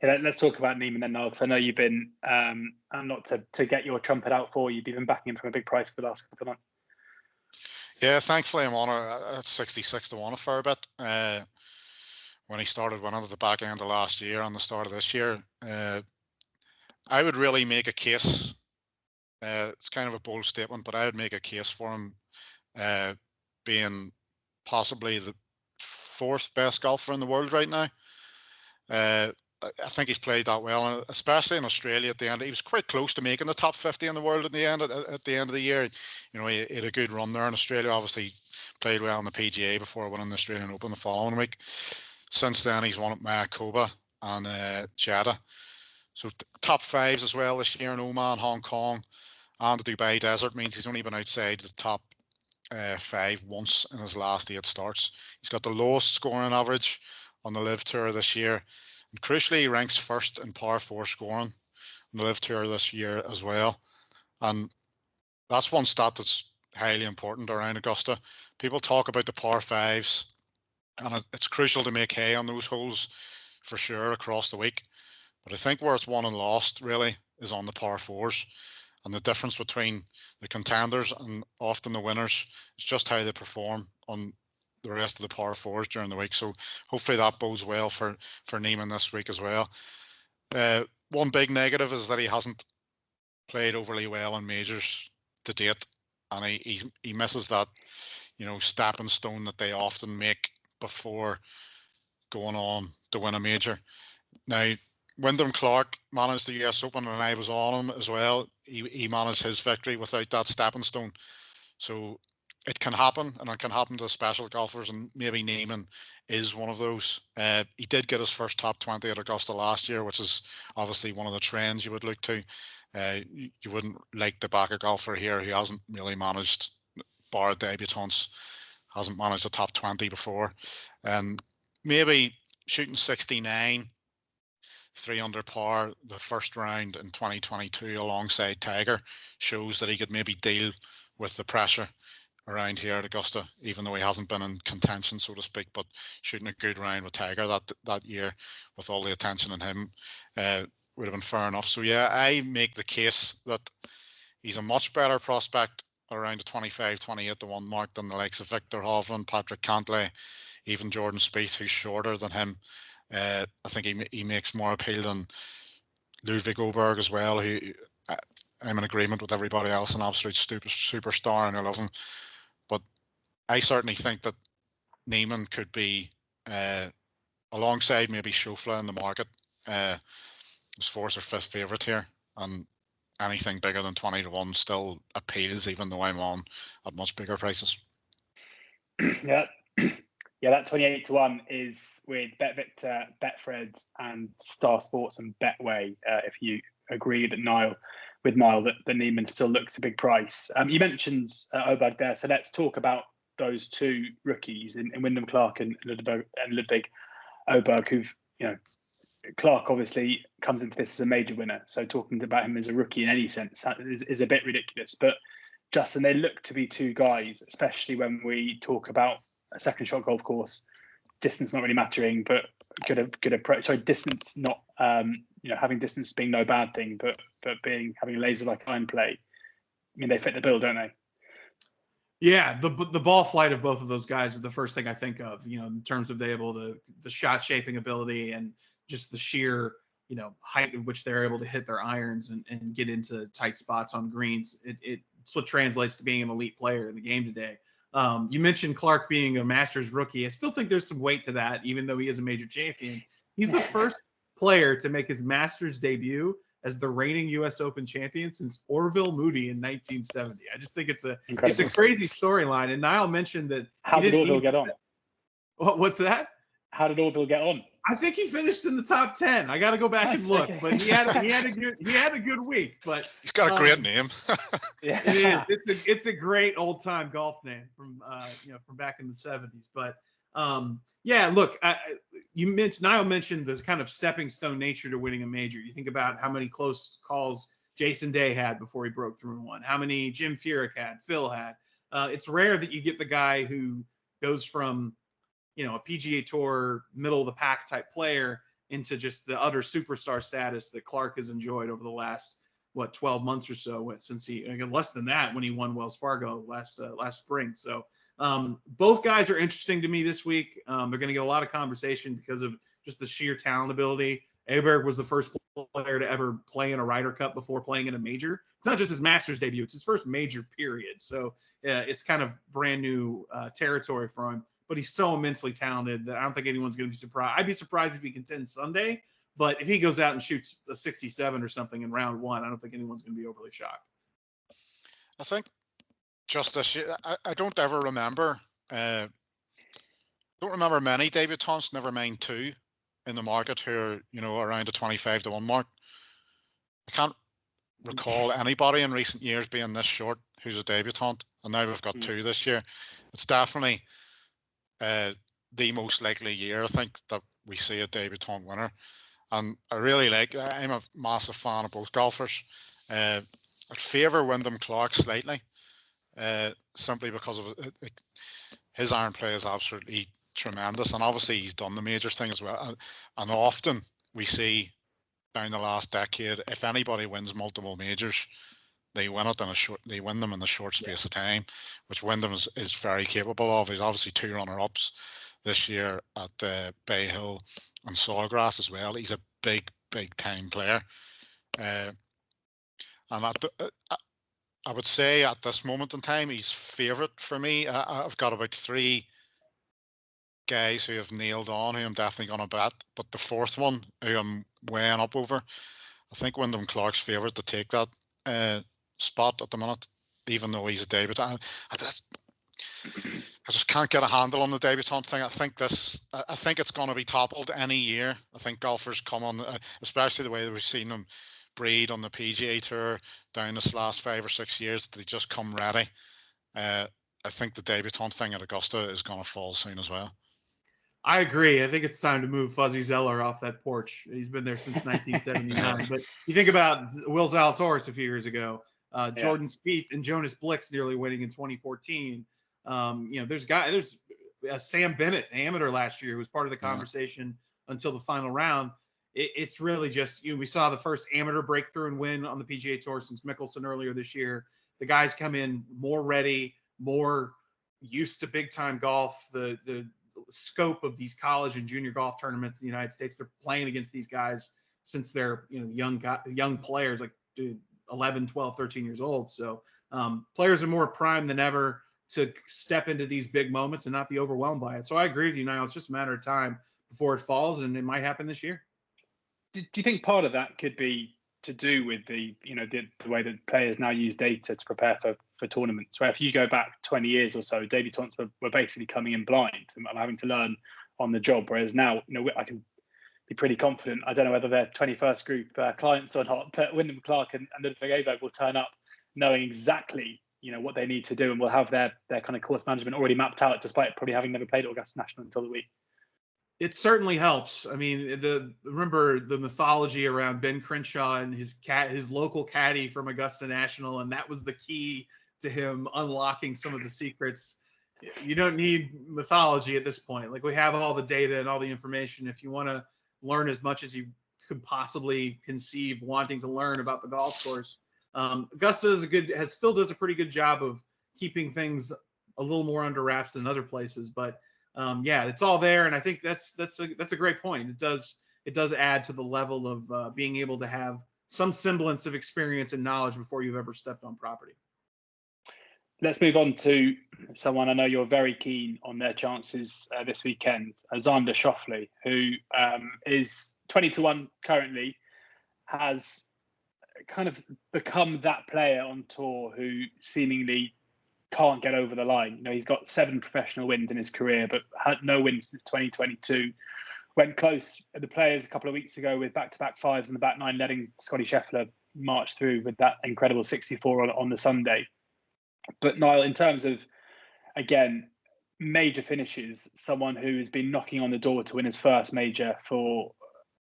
Yeah, let's talk about Niemann then, Niall, because I know you've been, and not to get your trumpet out for you, you've been backing him from a big price for the last couple of months. Yeah, thankfully I'm on at 66 to 1 a fair bit. When he started winning at the back end of last year and the start of this year, I would really make a case. It's kind of a bold statement, but I would make a case for him being possibly the 4th best golfer in the world right now. I think he's played that well, especially in Australia at the end. He was quite close to making the top 50 in the world at the end of the year. He had a good run there in Australia. Obviously played well in the PGA before winning the Australian Open the following week. Since then, he's won at Mayakoba and Jeddah. So top 5s as well this year in Oman, Hong Kong, and the Dubai Desert means he's only been outside the top 5 once in his last 8 starts. He's got the lowest scoring average on the LIV Tour this year. And crucially, he ranks 1st in par 4 scoring on the LIV Tour this year as well. And that's one stat that's highly important around Augusta. People talk about the par 5s, and it's crucial to make hay on those holes for sure across the week. But I think where it's won and lost really is on the par 4s. And the difference between the contenders and often the winners is just how they perform on the rest of the par 4s during the week. So hopefully that bodes well for Niemann this week as well. One big negative is that he hasn't played overly well in majors to date, and he misses that stepping stone that they often make before going on to win a major. Now, Wyndham Clark managed the US Open, and I was on him as well. He managed his victory without that stepping stone. So it can happen, and it can happen to special golfers, and maybe Niemann is one of those. He did get his first top 20 at Augusta last year, which is obviously one of the trends you would look to. You wouldn't like to back a golfer here who hasn't really managed, bar debutants, hasn't managed a top 20 before. Maybe shooting 69, 3 under par the first round in 2022 alongside Tiger shows that he could maybe deal with the pressure around here at Augusta, even though he hasn't been in contention, so to speak. But shooting a good round with Tiger that year, with all the attention on him, would have been fair enough. So yeah, I make the case that he's a much better prospect around the 25, 28 to 1 mark than the likes of Victor Hovland, Patrick Cantlay, even Jordan Spieth, who's shorter than him. I think he makes more appeal than Ludvig Aberg as well, who I'm in agreement with everybody else, an absolute superstar, and I love him. But I certainly think that Niemann could be, alongside maybe Schauffele in the market, his 4th or 5th favourite here, and anything bigger than 20 to 1 still appeals, even though I'm on at much bigger prices. Yeah, that 28 to 1 is with BetVictor, Betfred, and Star Sports and Betway. If you agree that Niall that Niemann still looks a big price. You mentioned Aberg there, so let's talk about those 2 rookies in Wyndham Clark and Ludvig Aberg, who've Clark obviously comes into this as a major winner, so talking about him as a rookie in any sense is a bit ridiculous. But Justin, they look to be 2 guys, especially when we talk about a second shot golf course, distance not really mattering, but good approach. Sorry, distance not having distance being no bad thing, but but having a laser-like iron play, I mean, they fit the bill, don't they? Yeah, the ball flight of both of those guys is the first thing I think of, in terms of the shot shaping ability and just the sheer, height at which they're able to hit their irons and get into tight spots on greens. It's what translates to being an elite player in the game today. You mentioned Clark being a Masters rookie. I still think there's some weight to that, even though he is a major champion. He's the first player to make his Masters debut as the reigning U.S. Open champion since Orville Moody in 1970. I just think it's a crazy storyline. And Niall mentioned that. How did Orville get on? What's that? How did Orville get on? I think he finished in the top 10. I got to go back and look, but he had a good week. But he's got a great name. Yeah, it is. It's a great old time golf name from back in the 70s. But yeah, look, Niall mentioned this kind of stepping stone nature to winning a major. You think about how many close calls Jason Day had before he broke through and won, how many Jim Furyk had, Phil had. It's rare that you get the guy who goes from a PGA Tour middle of the pack type player into just the utter superstar status that Clark has enjoyed over the last 12 months or so, since less than that when he won Wells Fargo last spring. So both guys are interesting to me this week. They're going to get a lot of conversation because of just the sheer talent ability. Aberg was the first player to ever play in a Ryder Cup before playing in a major. It's not just his Masters debut; it's his first major period. So it's kind of brand new territory for him. But he's so immensely talented that I don't think anyone's going to be surprised. I'd be surprised if he contends Sunday, but if he goes out and shoots a 67 or something in round one, I don't think anyone's going to be overly shocked. I think just this year, I don't ever remember. Don't remember many debutants, never mind two, in the market who are around the 25-1 mark. I can't recall anybody in recent years being this short who's a debutant, and now we've got two this year. It's definitely the most likely year, I think, that we see a debutant winner. And I really I'm a massive fan of both golfers. I'd favour Wyndham Clark slightly, simply because of his iron play is absolutely tremendous, and obviously he's done the major thing as well. And often we see down the last decade, if anybody wins multiple majors, they win them in a short space of time, which Wyndham is very capable of. He's obviously two runner-ups this year at Bay Hill and Sawgrass as well. He's a big time player, and I would say at this moment in time he's favourite for me. I've got about three guys who have nailed on, who I'm definitely going to bet, but the fourth one who I'm weighing up over, I think Wyndham Clark's favourite to take that spot at the minute, even though he's a debutant. I just can't get a handle on the debutant thing. I think it's going to be toppled any year. I think golfers come on, especially the way that we've seen them breed on the PGA Tour down this last 5 or 6 years, they just come ready. I think the debutant thing at Augusta is going to fall soon as well. I agree. I think it's time to move Fuzzy Zeller off that porch. He's been there since 1979. But you think about Will Zalatoris a few years ago, Jordan Spieth and Jonas Blix nearly winning in 2014. There's Sam Bennett, amateur last year, who was part of the conversation until the final round. It's really just, we saw the first amateur breakthrough and win on the PGA Tour since Mickelson earlier this year. The guys come in more ready, more used to big time golf. The scope of these college and junior golf tournaments in the United States, they're playing against these guys since they're young players, like 11, 12, 13 years old. So players are more primed than ever to step into these big moments and not be overwhelmed by it. So I agree with you, Niall. It's just a matter of time before it falls, and it might happen this year. Do you think part of that could be to do with the way that players now use data to prepare for tournaments, where if you go back 20 years or so, debutants were basically coming in blind and having to learn on the job, whereas now I can be pretty confident. I don't know whether they're 21st group clients or not, but Wyndham Clark and Ludvig Aberg will turn up knowing exactly what they need to do, and will have their kind of course management already mapped out, despite probably having never played Augusta National until the week. It certainly helps. I mean, remember the mythology around Ben Crenshaw and his local caddy from Augusta National, and that was the key to him unlocking some of the secrets. You don't need mythology at this point. Like, we have all the data and all the information. If you want to learn as much as you could possibly conceive wanting to learn about the golf course. Augusta still does a pretty good job of keeping things a little more under wraps than other places, but yeah, it's all there, and I think that's a great point. It does add to the level of being able to have some semblance of experience and knowledge before you've ever stepped on property. Let's move on to someone I know you're very keen on their chances this weekend, Xander Schauffele, who is 20-1 currently, has kind of become that player on tour who seemingly can't get over the line. You know, he's got 7 professional wins in his career, but had no wins since 2022. Went close at the Players a couple of weeks ago with back-to-back fives in the back nine, letting Scottie Scheffler march through with that incredible 64 on the Sunday. But Niall, in terms of, again, major finishes, someone who has been knocking on the door to win his first major for,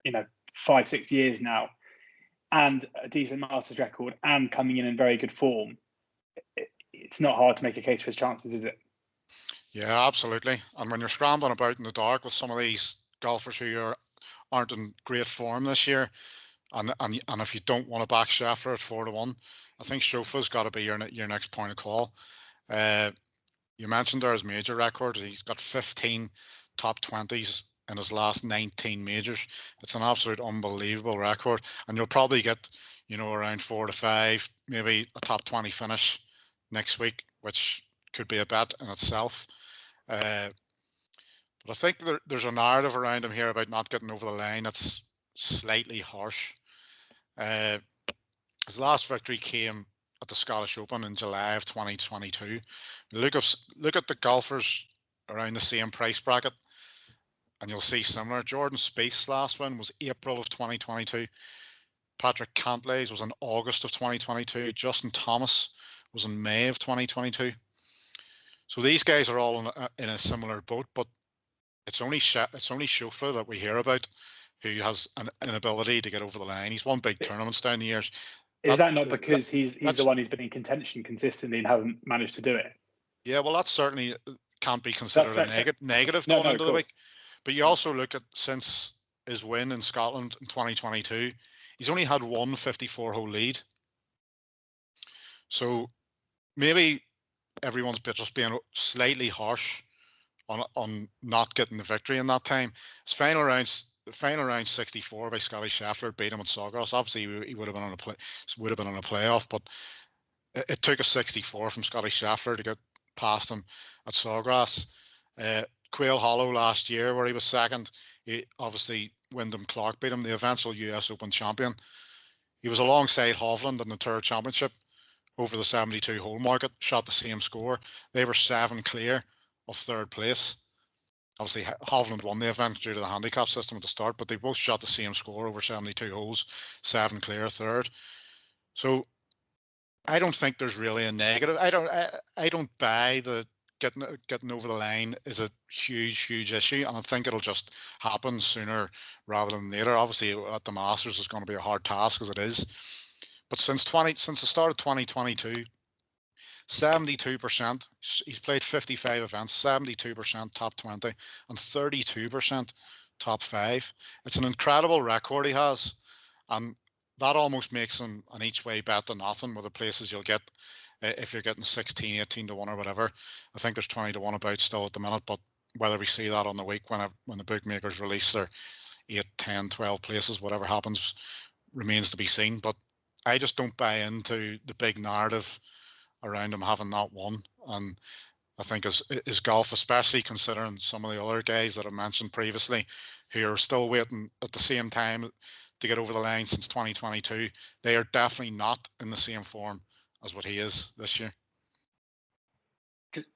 5-6 years now, and a decent Masters record, and coming in very good form, it's not hard to make a case for his chances, is it? Yeah, absolutely. And when you're scrambling about in the dark with some of these golfers who aren't in great form this year, and if you don't want to back Scheffler at 4-1, I think Schauffele's got to be your next point of call. You mentioned there his major record. He's got 15 top 20s in his last 19 majors. It's an absolute unbelievable record, and you'll probably get around 4 to 5, maybe a top 20 finish next week, which could be a bet in itself. But I think there's a narrative around him here about not getting over the line that's slightly harsh. His last victory came at the Scottish Open in July of 2022. Look at the golfers around the same price bracket, and you'll see similar. Jordan Spieth's last win was April of 2022. Patrick Cantlay's was in August of 2022. Justin Thomas was in May of 2022. So these guys are all in a similar boat, but it's only Schauffele that we hear about who has an inability to get over the line. He's won big tournaments down the years. Is that not because he's the one who's been in contention consistently and hasn't managed to do it? Yeah, well, that certainly can't be considered a negative going into the week. But you also look at, since his win in Scotland in 2022, he's only had one 54-hole lead. So maybe everyone's just being slightly harsh on not getting the victory in that time. His final round 64 by Scottie Scheffler beat him at Sawgrass. Obviously, he would have been on a playoff, but it took a 64 from Scottie Scheffler to get past him at Sawgrass. Quail Hollow last year, where he was second, obviously Wyndham Clark beat him, the eventual US Open champion. He was alongside Hovland in the Tour Championship over the 72-hole market, shot the same score. They were 7 clear of third place. Obviously, Hovland won the event due to the handicap system at the start, but they both shot the same score over 72 holes, 7 clear third. So I don't think there's really a negative. I don't buy the getting over the line is a huge issue, and I think it'll just happen sooner rather than later. Obviously, at the Masters is going to be a hard task as it is, but since the start of 2022, 72%. He's played 55 events, 72% top 20, and 32% top 5. It's an incredible record he has, and that almost makes him an each way bet to nothing with the places you'll get if you're getting 16, 18 to 1 or whatever. I think there's 20 to 1 about still at the minute, but whether we see that on the week when the bookmakers release their 8, 10, 12 places, whatever happens, remains to be seen. But I just don't buy into the big narrative around him having not won. And I think his golf, especially considering some of the other guys that I mentioned previously who are still waiting at the same time to get over the line since 2022, they are definitely not in the same form as what he is this year.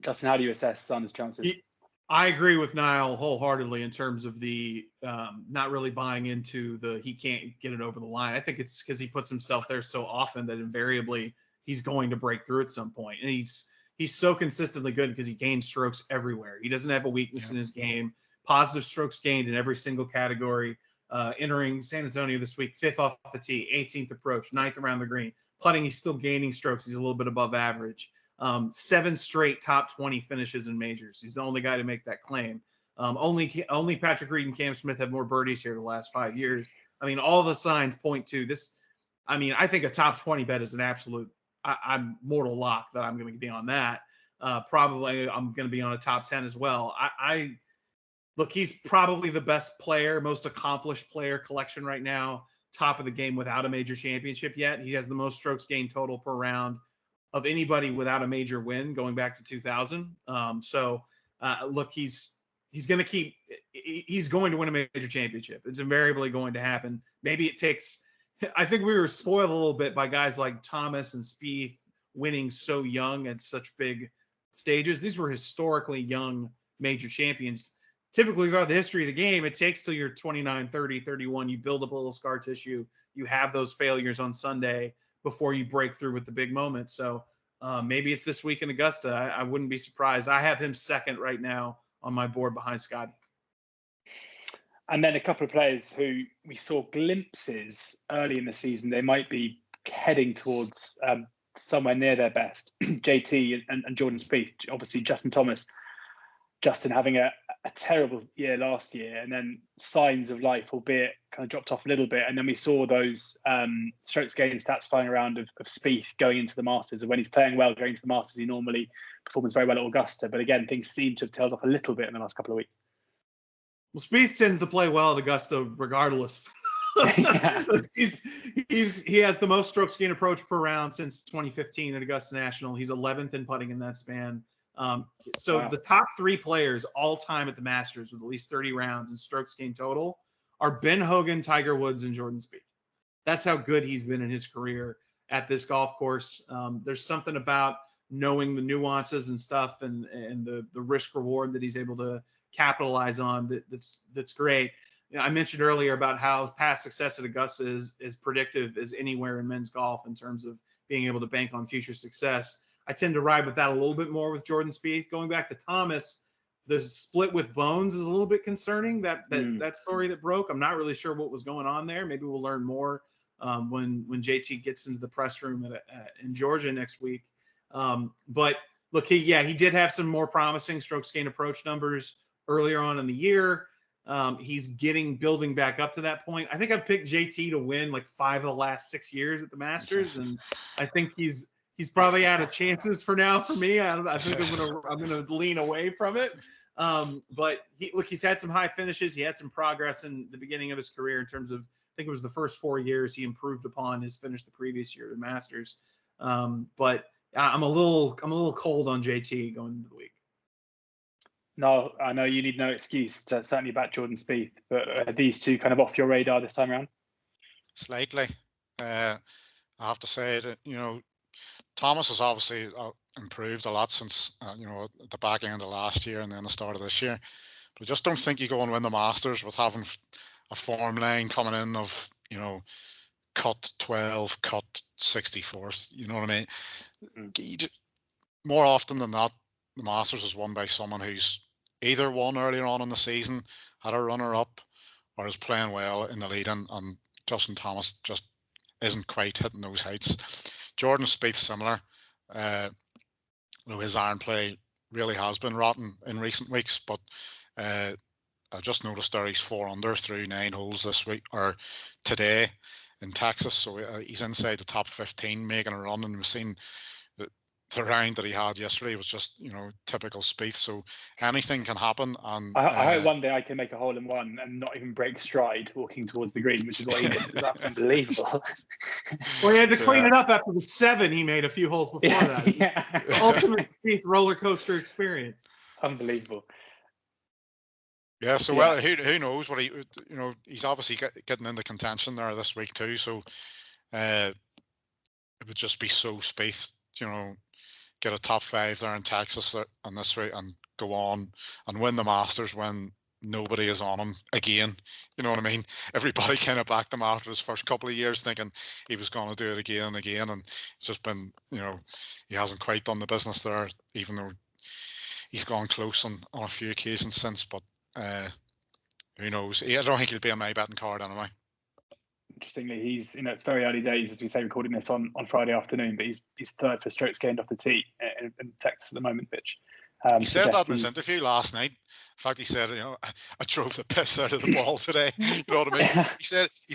Justin, how do you assess Xander's chances? I agree with Niall wholeheartedly in terms of the not really buying into he can't get it over the line. I think it's because he puts himself there so often that invariably he's going to break through at some point. And he's so consistently good because he gains strokes everywhere. He doesn't have a weakness in his game. Positive strokes gained in every single category. Entering San Antonio this week, 5th off the tee, 18th approach, 9th around the green. Putting, he's still gaining strokes. He's a little bit above average. 7 straight top 20 finishes in majors. He's the only guy to make that claim. Only Patrick Reed and Cam Smith have more birdies here the last 5 years. I mean, all the signs point to this. I mean, I think a top 20 bet is an absolute. I'm mortal lock that I'm going to be on that. Probably I'm going to be on a top 10 as well. I look, he's probably the best player, most accomplished player collection right now, top of the game without a major championship yet. He has the most strokes gained total per round of anybody without a major win going back to 2000. Look, he's going to win a major championship. It's invariably going to happen. Maybe it takes. I think we were spoiled a little bit by guys like Thomas and Spieth winning so young at such big stages. These were historically young major champions. Typically throughout the history of the game, it takes till you're 29, 30, 31. You build up a little scar tissue. You have those failures on Sunday before you break through with the big moments. So maybe it's this week in Augusta. I wouldn't be surprised. I have him second right now on my board behind Scottie. And then a couple of players who we saw glimpses early in the season, they might be heading towards somewhere near their best. JT and Jordan Spieth, obviously Justin having a terrible year last year, and then signs of life, albeit kind of dropped off a little bit. And then we saw those strokes gained stats flying around of Spieth going into the Masters. And when he's playing well going into the Masters, he normally performs very well at Augusta. But again, things seem to have tailed off a little bit in the last couple of weeks. Well, Spieth tends to play well at Augusta regardless. He has the most strokes gained approach per round since 2015 at Augusta National. He's 11th in putting in that span. Wow. The top three players all time at the Masters with at least 30 rounds and strokes gained total are Ben Hogan, Tiger Woods, and Jordan Spieth. That's how good he's been in his career at this golf course. There's something about knowing the nuances and stuff and the risk reward that he's able to capitalize on that's great. I mentioned earlier about how past success at Augusta is predictive as anywhere in men's golf in terms of being able to bank on future success. I tend to ride with that a little bit more with Jordan Spieth. Going back to Thomas, the split with Bones is a little bit concerning. That story that broke, I'm not really sure what was going on there. Maybe we'll learn more when JT gets into the press room in Georgia next week. But look, he did have some more promising strokes gained approach numbers earlier on in the year. He's building back up to that point. I think I've picked JT to win like 5 of the last 6 years at the Masters, and I think he's probably out of chances for now for me. I think I'm gonna lean away from it. But he's had some high finishes. He had some progress in the beginning of his career in terms of, I think it was the first 4 years he improved upon his finish the previous year at the Masters. But I'm a little cold on JT going into the week. No, I know you need no excuse to certainly back Jordan Spieth, but are these two kind of off your radar this time around? Slightly. I have to say that, Thomas has obviously improved a lot since, the back end of last year and then the start of this year. But I just don't think you go and win the Masters with having a form line coming in of, cut 12, cut 64th. You know what I mean? More often than not, the Masters is won by someone who's either won earlier on in the season, had a runner-up, or is playing well in the lead-in, and Justin Thomas just isn't quite hitting those heights. Jordan Spieth similar. His iron play really has been rotten in recent weeks, but I just noticed there he's 4 under through 9 holes this week or today in Texas, so he's inside the top 15, making a run, and we've seen the round that he had yesterday was just, typical Spieth. So anything can happen. And I hope one day I can make a hole in one and not even break stride walking towards the green, which is what he did. That's unbelievable. Well, he had to clean it up after the 7 he made a few holes before that. Yeah. The ultimate Spieth roller coaster experience. Unbelievable. Yeah. So well, who knows what he's obviously getting into contention there this week too. So it would just be so Spieth, get a top 5 there in Texas on this week and go on and win the Masters when nobody is on him again. You know what I mean? Everybody kind of backed him after his first couple of years thinking he was going to do it again and again. And it's just been, he hasn't quite done the business there, even though he's gone close on a few occasions since. But who knows? I don't think he'll be on my betting card anyway. Interestingly, he's, it's very early days, as we say, recording this on Friday afternoon, but he's third for strokes gained off the tee in Texas at the moment, which He said that in his interview last night. In fact, he said, I drove the piss out of the ball today. You know what I mean? He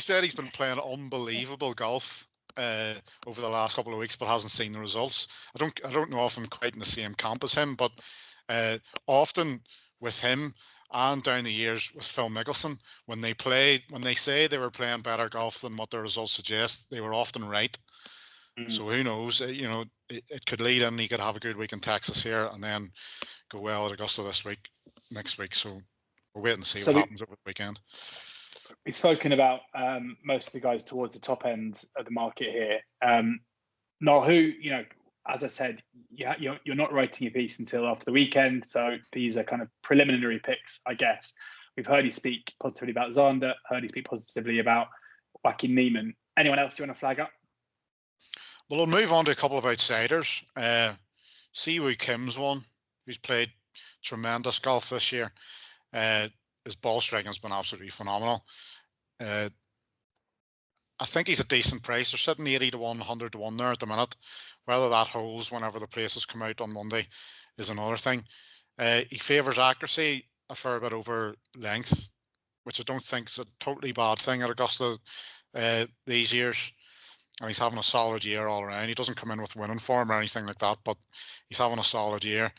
said he's been playing unbelievable golf over the last couple of weeks, but hasn't seen the results. I don't know if I'm quite in the same camp as him, but often with him and down the years with Phil Mickelson, when they say they were playing better golf than what their results suggest, they were often right. So who knows? It could lead in. He could have a good week in Texas here, and then go well at Augusta next week. So we'll wait and see what happens over the weekend. We've spoken about most of the guys towards the top end of the market here. Noel, who, as I said, you're not writing your piece until after the weekend, so these are kind of preliminary picks, I guess. We've heard you speak positively about Xander, heard you speak positively about Joaquin Niemann. Anyone else you want to flag up? Well, we'll move on to a couple of outsiders. Siwoo Kim's one, who's played tremendous golf this year. His ball striking has been absolutely phenomenal. I think he's a decent price. They're sitting 80 to 1, 100 to 1 there at the minute. Whether that holds whenever the prices come out on Monday is another thing. He favours accuracy a fair bit over length, which I don't think is a totally bad thing at Augusta these years. And he's having a solid year all around. He doesn't come in with winning form or anything like that, but he's having a solid year.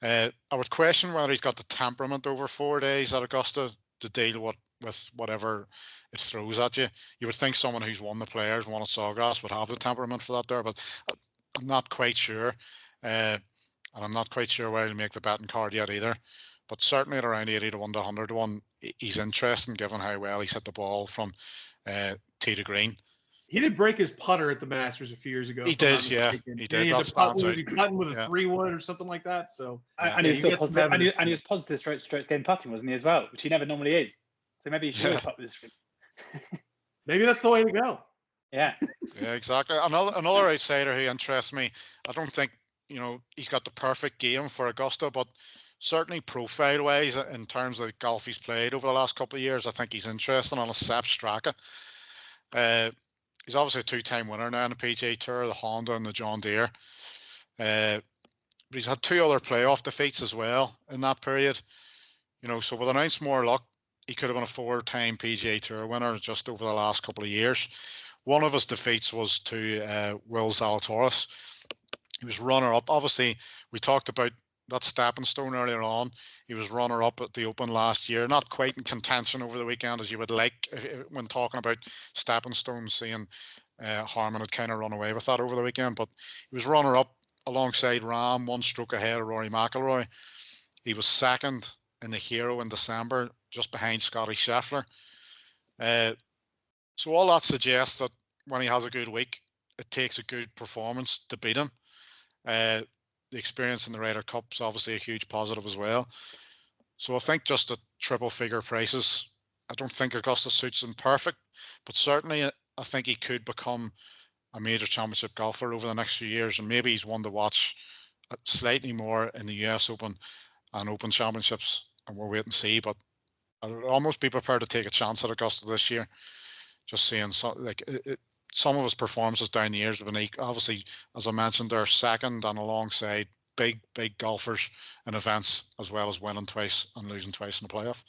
I would question whether he's got the temperament over 4 days at Augusta to deal with whatever it throws at you. You would think someone who's won the Players, won at Sawgrass, would have the temperament for that there, but I'm not quite sure. And I'm not quite sure where he'll make the betting card yet either. But certainly at around 80 to 1 to 100 to 1, he's interesting given how well he's hit the ball from tee to green. He did break his putter at the Masters a few years ago. He did, yeah. He did. That stands out. He putting with a 3-wood or something like that. So, and he was still positive. And he was positive strokes game putting, wasn't he, as well? Which he never normally is. So maybe he should have putt with this. Maybe that's the way to go. Yeah. Yeah, exactly. Another outsider who interests me. I don't think he's got the perfect game for Augusta, but certainly profile-wise, in terms of the golf he's played over the last couple of years, I think he's interesting on a Sepp Straka. He's obviously a 2-time winner now on the PGA Tour, the Honda and the John Deere. But he's had 2 other playoff defeats as well in that period. So with an ounce more luck, he could have been a 4-time PGA Tour winner just over the last couple of years. One of his defeats was to Will Zalatoris. He was runner-up. Obviously, we talked about that stepping stone earlier on. He was runner-up at the Open last year. Not quite in contention over the weekend as you would like when talking about stepping stones, seeing Harman had kind of run away with that over the weekend. But he was runner-up alongside Rahm, 1 stroke ahead of Rory McIlroy. He was second in the Hero in December, just behind Scottie Scheffler. So all that suggests that when he has a good week, it takes a good performance to beat him. The experience in the Ryder Cup is obviously a huge positive as well. So I think just at triple figure prices, I don't think Augusta suits him perfect, but certainly I think he could become a major championship golfer over the next few years, and maybe he's one to watch slightly more in the US Open and Open Championships, and we'll wait and see. But I'd almost be prepared to take a chance at Augusta this year, just seeing some of his performances down the years have been obviously, as I mentioned, they're second and alongside big golfers in events, as well as winning twice and losing twice in the playoff.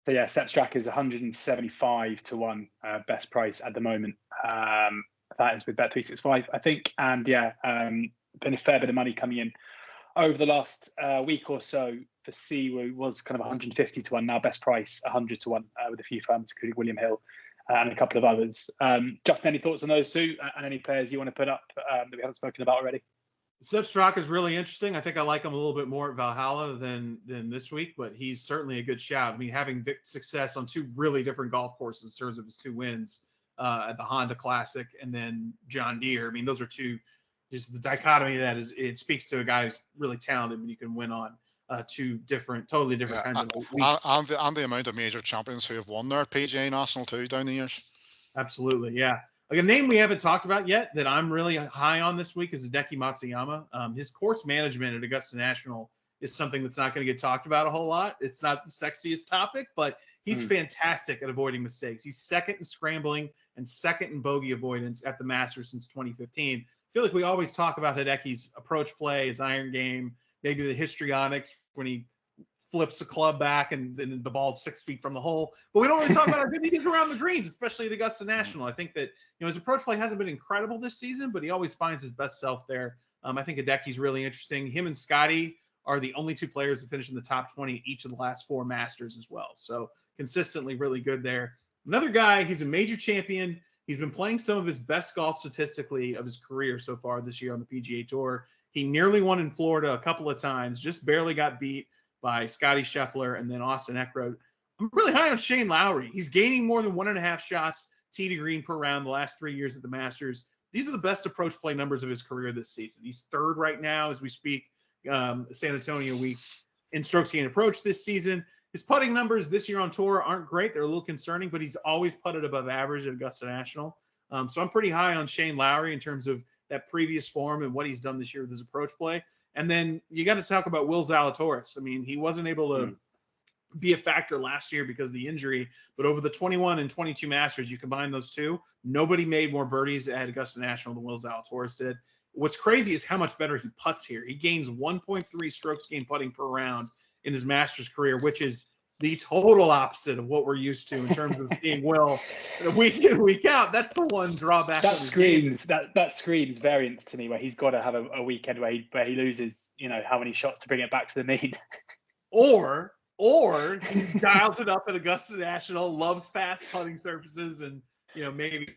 So yeah, Sepp Straka is 175 to 1 best price at the moment. That is with Bet365, I think. And yeah, been a fair bit of money coming in over the last week or so. For Siwoo was kind of 150 to 1, now best price 100 to 1 with a few firms, including William Hill and a couple of others. Justin, any thoughts on those two and any players you want to put up that we haven't spoken about already? Sepp Straka is really interesting. I think I like him a little bit more at Valhalla than this week, but he's certainly a good shout. I mean, having success on 2 really different golf courses in terms of his 2 wins at the Honda Classic and then John Deere. I mean, those are 2, just the dichotomy of that is it speaks to a guy who's really talented when you can win on 2 totally different kinds of weeks. And the amount of major champions who have won their PGA National too down the years. Absolutely, yeah. Like a name we haven't talked about yet that I'm really high on this week is Hideki Matsuyama. His course management at Augusta National is something that's not going to get talked about a whole lot. It's not the sexiest topic, but he's fantastic at avoiding mistakes. He's second in scrambling and second in bogey avoidance at the Masters since 2015. feel like we always talk about Hideki's approach play, his iron game, maybe the histrionics when he flips the club back and then the ball's 6 feet from the hole. But we don't really talk about how good he is around the greens, especially at Augusta National. I think that, his approach play hasn't been incredible this season, but he always finds his best self there. I think Hideki's really interesting. Him and Scottie are the only two players to finish in the top 20 each of the last 4 Masters as well. So consistently really good there. Another guy, he's a major champion. He's been playing some of his best golf statistically of his career so far this year on the PGA Tour. He nearly won in Florida a couple of times, just barely got beat by Scottie Scheffler and then Austin Eckroat. I'm really high on Shane Lowry. He's gaining more than 1.5 shots tee to green per round the last 3 years at the Masters. These are the best approach play numbers of his career this season. He's 3rd right now as we speak, San Antonio week in strokes gained approach this season. His putting numbers this year on tour aren't great. They're a little concerning, but he's always putted above average at Augusta National. So I'm pretty high on Shane Lowry in terms of that previous form and what he's done this year with his approach play. And then you got to talk about Will Zalatoris. I mean, he wasn't able to be a factor last year because of the injury, but over the 21 and 22 Masters, you combine those two, nobody made more birdies at Augusta National than Will Zalatoris did. What's crazy is how much better he putts here. He gains 1.3 strokes gained putting per round in his Masters career, which is the total opposite of what we're used to in terms of seeing Will week in, week out. That's the one drawback. That screams variance to me, where he's got to have a weekend where he loses, how many shots to bring it back to the mean. Or he dials it up at Augusta National, loves fast putting surfaces, and maybe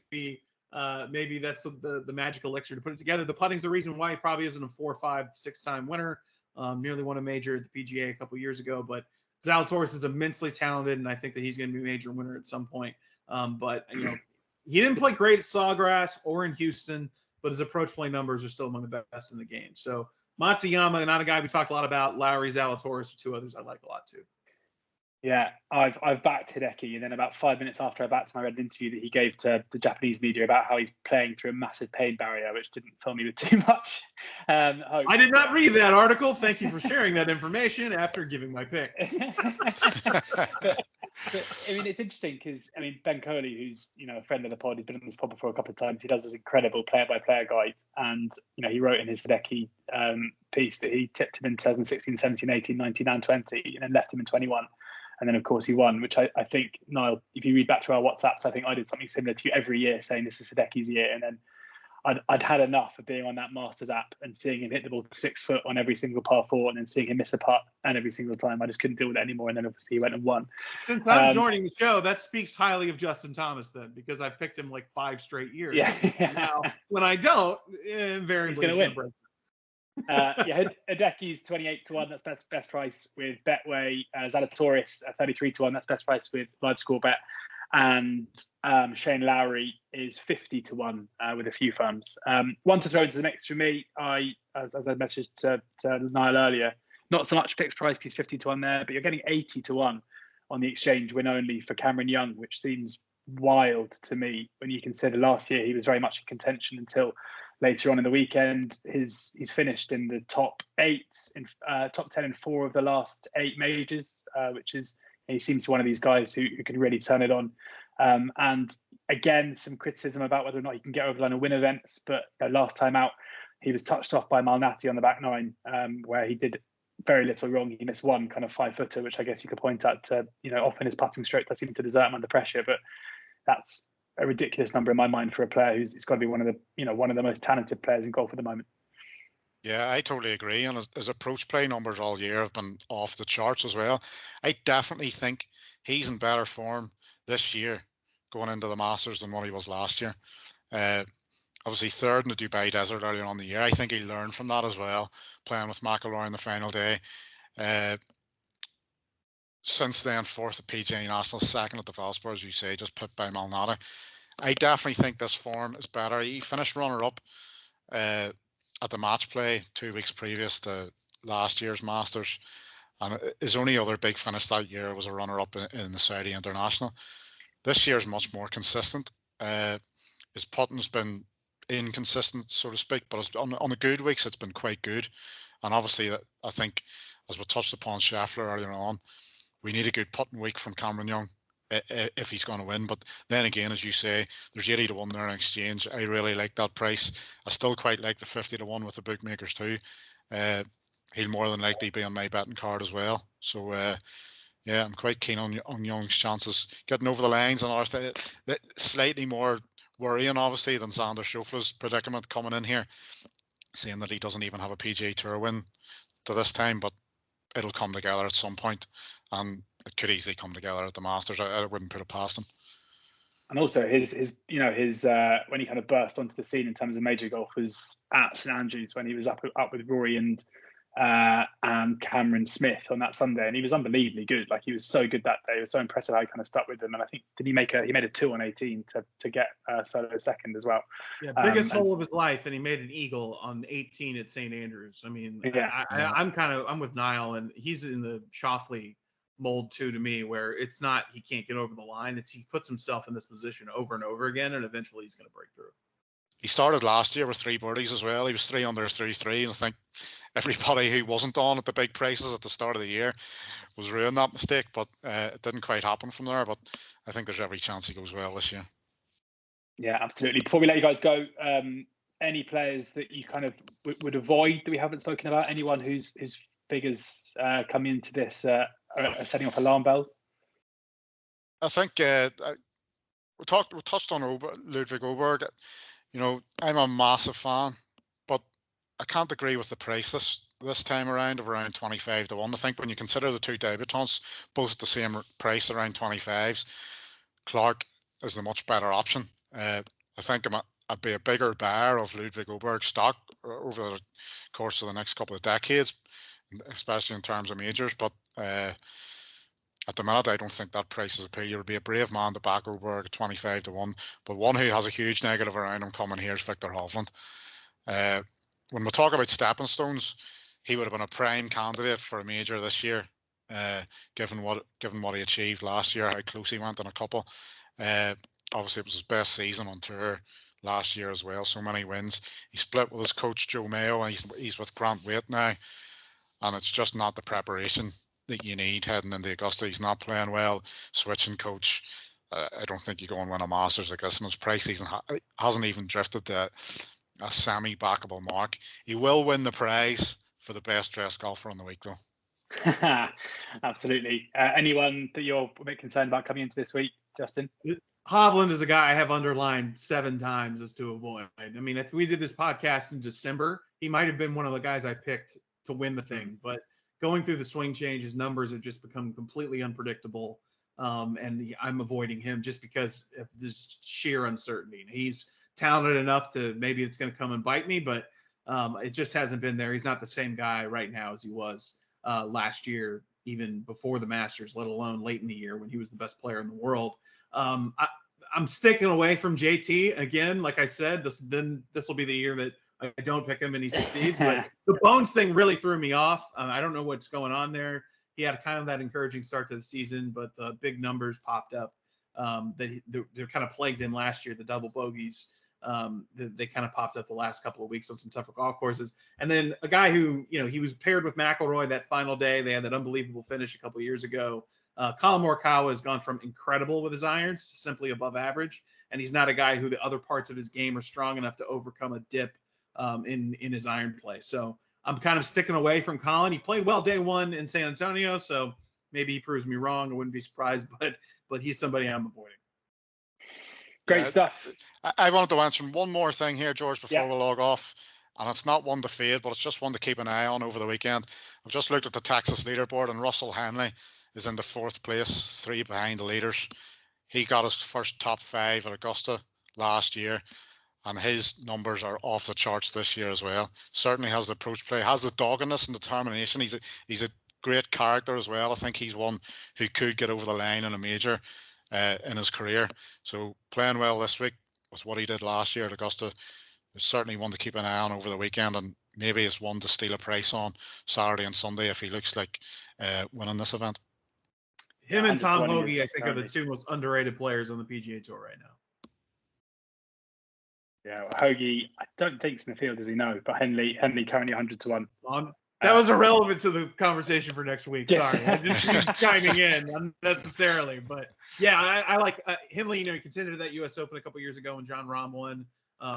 that's the magic elixir to put it together. The putting's the reason why he probably isn't a 4, 5, 6-time winner. Nearly won a major at the PGA a couple years ago, but Zalatoris is immensely talented, and I think that he's going to be a major winner at some point. But he didn't play great at Sawgrass or in Houston, but his approach play numbers are still among the best in the game. So Matsuyama, not a guy we talked a lot about. Lowry, Zalatoris are 2 others I like a lot too. Yeah, I've backed Hideki, and then about 5 minutes after I backed him, I read an interview that he gave to the Japanese media about how he's playing through a massive pain barrier, which didn't fill me with too much hope. I did not read that article. Thank you for sharing that information after giving my pick. but I mean, it's interesting because Ben Coley, who's a friend of the pod, he's been on this pod before a couple of times. He does this incredible player-by-player guide, and he wrote in his Hideki piece that he tipped him in 2016, 17, 18, 19, and 20, and then left him in 21. And then, of course, he won, which I think, Niall, if you read back through our WhatsApps, I think I did something similar to you every year saying this is Hideki's year. And then I'd had enough of being on that Masters app and seeing him hit the ball 6 foot on every single par 4 and then seeing him miss a putt and every single time. I just couldn't deal with it anymore. And then, obviously, he went and won. Since I'm joining the show, that speaks highly of Justin Thomas then, because I've picked him like 5 straight years. Yeah. Now, when I don't, invariably he's going to win. Hideki's 28-1. That's best price with Betway. Zalatoris 33-1. That's best price with Live Score Bet. And Shane Lowry is 50-1 with a few firms. One to throw into the mix for me. As I messaged to Niall earlier, not so much fixed price. He's 50-1 there, but you're getting 80-1 on the exchange win only for Cameron Young, which seems wild to me when you consider last year he was very much in contention until later on in the weekend. He's finished in the top 10 in 4 of the last 8 majors, which is, he seems one of these guys who can really turn it on. And again, some criticism about whether or not he can get over the line and win events. But last time out, he was touched off by Malnati on the back 9, where he did very little wrong. He missed one kind of 5-footer, which I guess you could point out to, often his putting stroke does seem to desert him under pressure. But that's a ridiculous number in my mind for a player who's got to be one of the most talented players in golf at the moment. Yeah, I totally agree. And his approach play numbers all year have been off the charts as well. I definitely think he's in better form this year going into the Masters than what he was last year. Obviously 3rd in the Dubai Desert earlier on in the year. I think he learned from that as well, playing with McIlroy in the final day. Since then, 4th at PGA National, 2nd at the Valspar, as you say, just pipped by Malnati. I definitely think this form is better. He finished runner-up at the match play 2 weeks previous to last year's Masters, and his only other big finish that year was a runner-up in the Saudi International. This year is much more consistent. His putting's been inconsistent, so to speak, but on the good weeks, it's been quite good. And obviously, I think, as we touched upon Scheffler earlier on, we need a good putting week from Cameron Young. if he's going to win. But then again, as you say, there's 80 to 1 there in exchange. I really like that price. I still quite like the 50 to 1 with the bookmakers too. He'll more than likely be on my betting card as well. So yeah, I'm quite keen on Young's chances getting over the lines, and slightly more worrying obviously than Xander Schauffele's predicament coming in here, saying that he doesn't even have a PGA Tour win to this time, but it'll come together at some point, and it could easily come together at the Masters. I wouldn't put it past him. And also his when he kind of burst onto the scene in terms of major golf was at St Andrews when he was up with Rory and Cameron Smith on that Sunday, and he was unbelievably good. Like, he was so good that day. It was so impressive how he kind of stuck with them. And I think he made a 2 on 18 to get solo second as well. Yeah, biggest hole of his life, and he made an eagle on 18 at St Andrews. I mean, yeah. I'm with Niall, and he's in the Schauffele mold too to me, where it's not he can't get over the line, it's he puts himself in this position over and over again, and eventually he's going to break through. He started last year with 3 birdies as well. He was 3 under 3-3, and I think everybody who wasn't on at the big prices at the start of the year was ruining that mistake, but it didn't quite happen from there. But I think there's every chance he goes well this year. Yeah, absolutely. Before we let you guys go, any players that you kind of would avoid that we haven't spoken about? Anyone whose figures coming into this are setting off alarm bells? I think we touched on Ludvig Aberg. You know, I'm a massive fan, but I can't agree with the price this time around of around 25 to 1. I think when you consider the 2 debutants, both at the same price, around 25s, Clark is the much better option. I think I'd be a bigger buyer of Ludvig Aberg stock over the course of the next couple of decades, especially in terms of majors. But at the minute, I don't think that price is appeal. You'll be a brave man to back Aberg at 25 to 1. But one who has a huge negative around him coming here is Viktor Hovland. When we talk about stepping stones, he would have been a prime candidate for a major this year, given what he achieved last year, how close he went on a couple. Obviously, it was his best season on tour last year as well. So many wins. He split with his coach Joe Mayo, and he's with Grant Waite now, and it's just not the preparation that you need heading into Augusta. He's not playing well. Switching coach. I don't think you go and win a Masters like this, and his price season hasn't even drifted to a semi-backable mark. He will win the prize for the best dressed golfer on the week, though. Absolutely. Anyone that you're a bit concerned about coming into this week, Justin? Hovland is a guy I have underlined 7 times as to avoid. I mean, if we did this podcast in December, he might have been one of the guys I picked to win the thing, but going through the swing change, his numbers have just become completely unpredictable, and I'm avoiding him just because of this sheer uncertainty. He's talented enough to maybe it's going to come and bite me, but it just hasn't been there. He's not the same guy right now as he was last year, even before the Masters, let alone late in the year when he was the best player in the world. I'm sticking away from JT again. Like I said, this will be the year that I don't pick him and he succeeds. But the Bones thing really threw me off. I don't know what's going on there. He had kind of that encouraging start to the season, but big numbers popped up. They're kind of plagued him last year. The double bogeys, they kind of popped up the last couple of weeks on some tougher golf courses. And then a guy who, he was paired with McIlroy that final day. They had that unbelievable finish a couple of years ago. Colin Morikawa has gone from incredible with his irons to simply above average. And he's not a guy who the other parts of his game are strong enough to overcome a dip in his iron play. So I'm kind of sticking away from Colin. He played well day one in San Antonio, so maybe he proves me wrong. I wouldn't be surprised, but he's somebody I'm avoiding. Great stuff. I wanted to mention one more thing here, George, before we log off. And it's not one to fade, but it's just one to keep an eye on over the weekend. I've just looked at the Texas leaderboard, and Russell Henley is in the 4th place, 3 behind the leaders. He got his first top 5 at Augusta last year, and his numbers are off the charts this year as well. Certainly has the approach play, has the doggedness and determination. He's a great character as well. I think he's one who could get over the line in a major in his career. So playing well this week with what he did last year at Augusta is certainly one to keep an eye on over the weekend, and maybe it's one to steal a price on Saturday and Sunday if he looks like winning this event. Him and Tom Hoge, I think, are the 2 most underrated players on the PGA Tour right now. Yeah, well, Hoge, I don't think's in the field, does he? No, but Henley currently 100 to 1. That was irrelevant to the conversation for next week. Yes. Sorry, I'm just chiming in unnecessarily. But yeah, I like Hindley. He contended that U.S. Open a couple years ago when John Rahm won.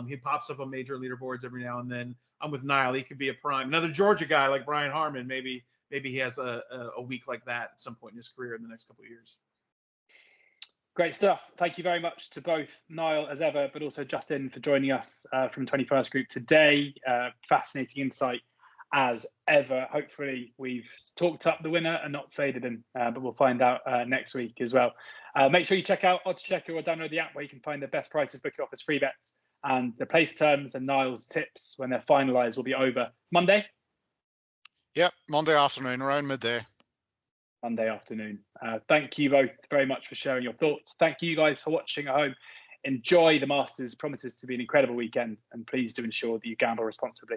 He pops up on major leaderboards every now and then. I'm with Niall. He could be a prime. Another Georgia guy like Brian Harmon. Maybe he has a week like that at some point in his career in the next couple of years. Great stuff. Thank you very much to both Niall, as ever, but also Justin for joining us from 21st Group today. Fascinating insight as ever. Hopefully we've talked up the winner and not faded him, but we'll find out next week as well. Make sure you check out oddschecker or download the app where you can find the best prices, book your offers, free bets, and the place terms and Niall's tips when they're finalised will be over Monday. Yep, Monday afternoon around midday. Monday afternoon. Thank you both very much for sharing your thoughts. Thank you guys for watching at home. Enjoy the Masters. Promises to be an incredible weekend, and please do ensure that you gamble responsibly.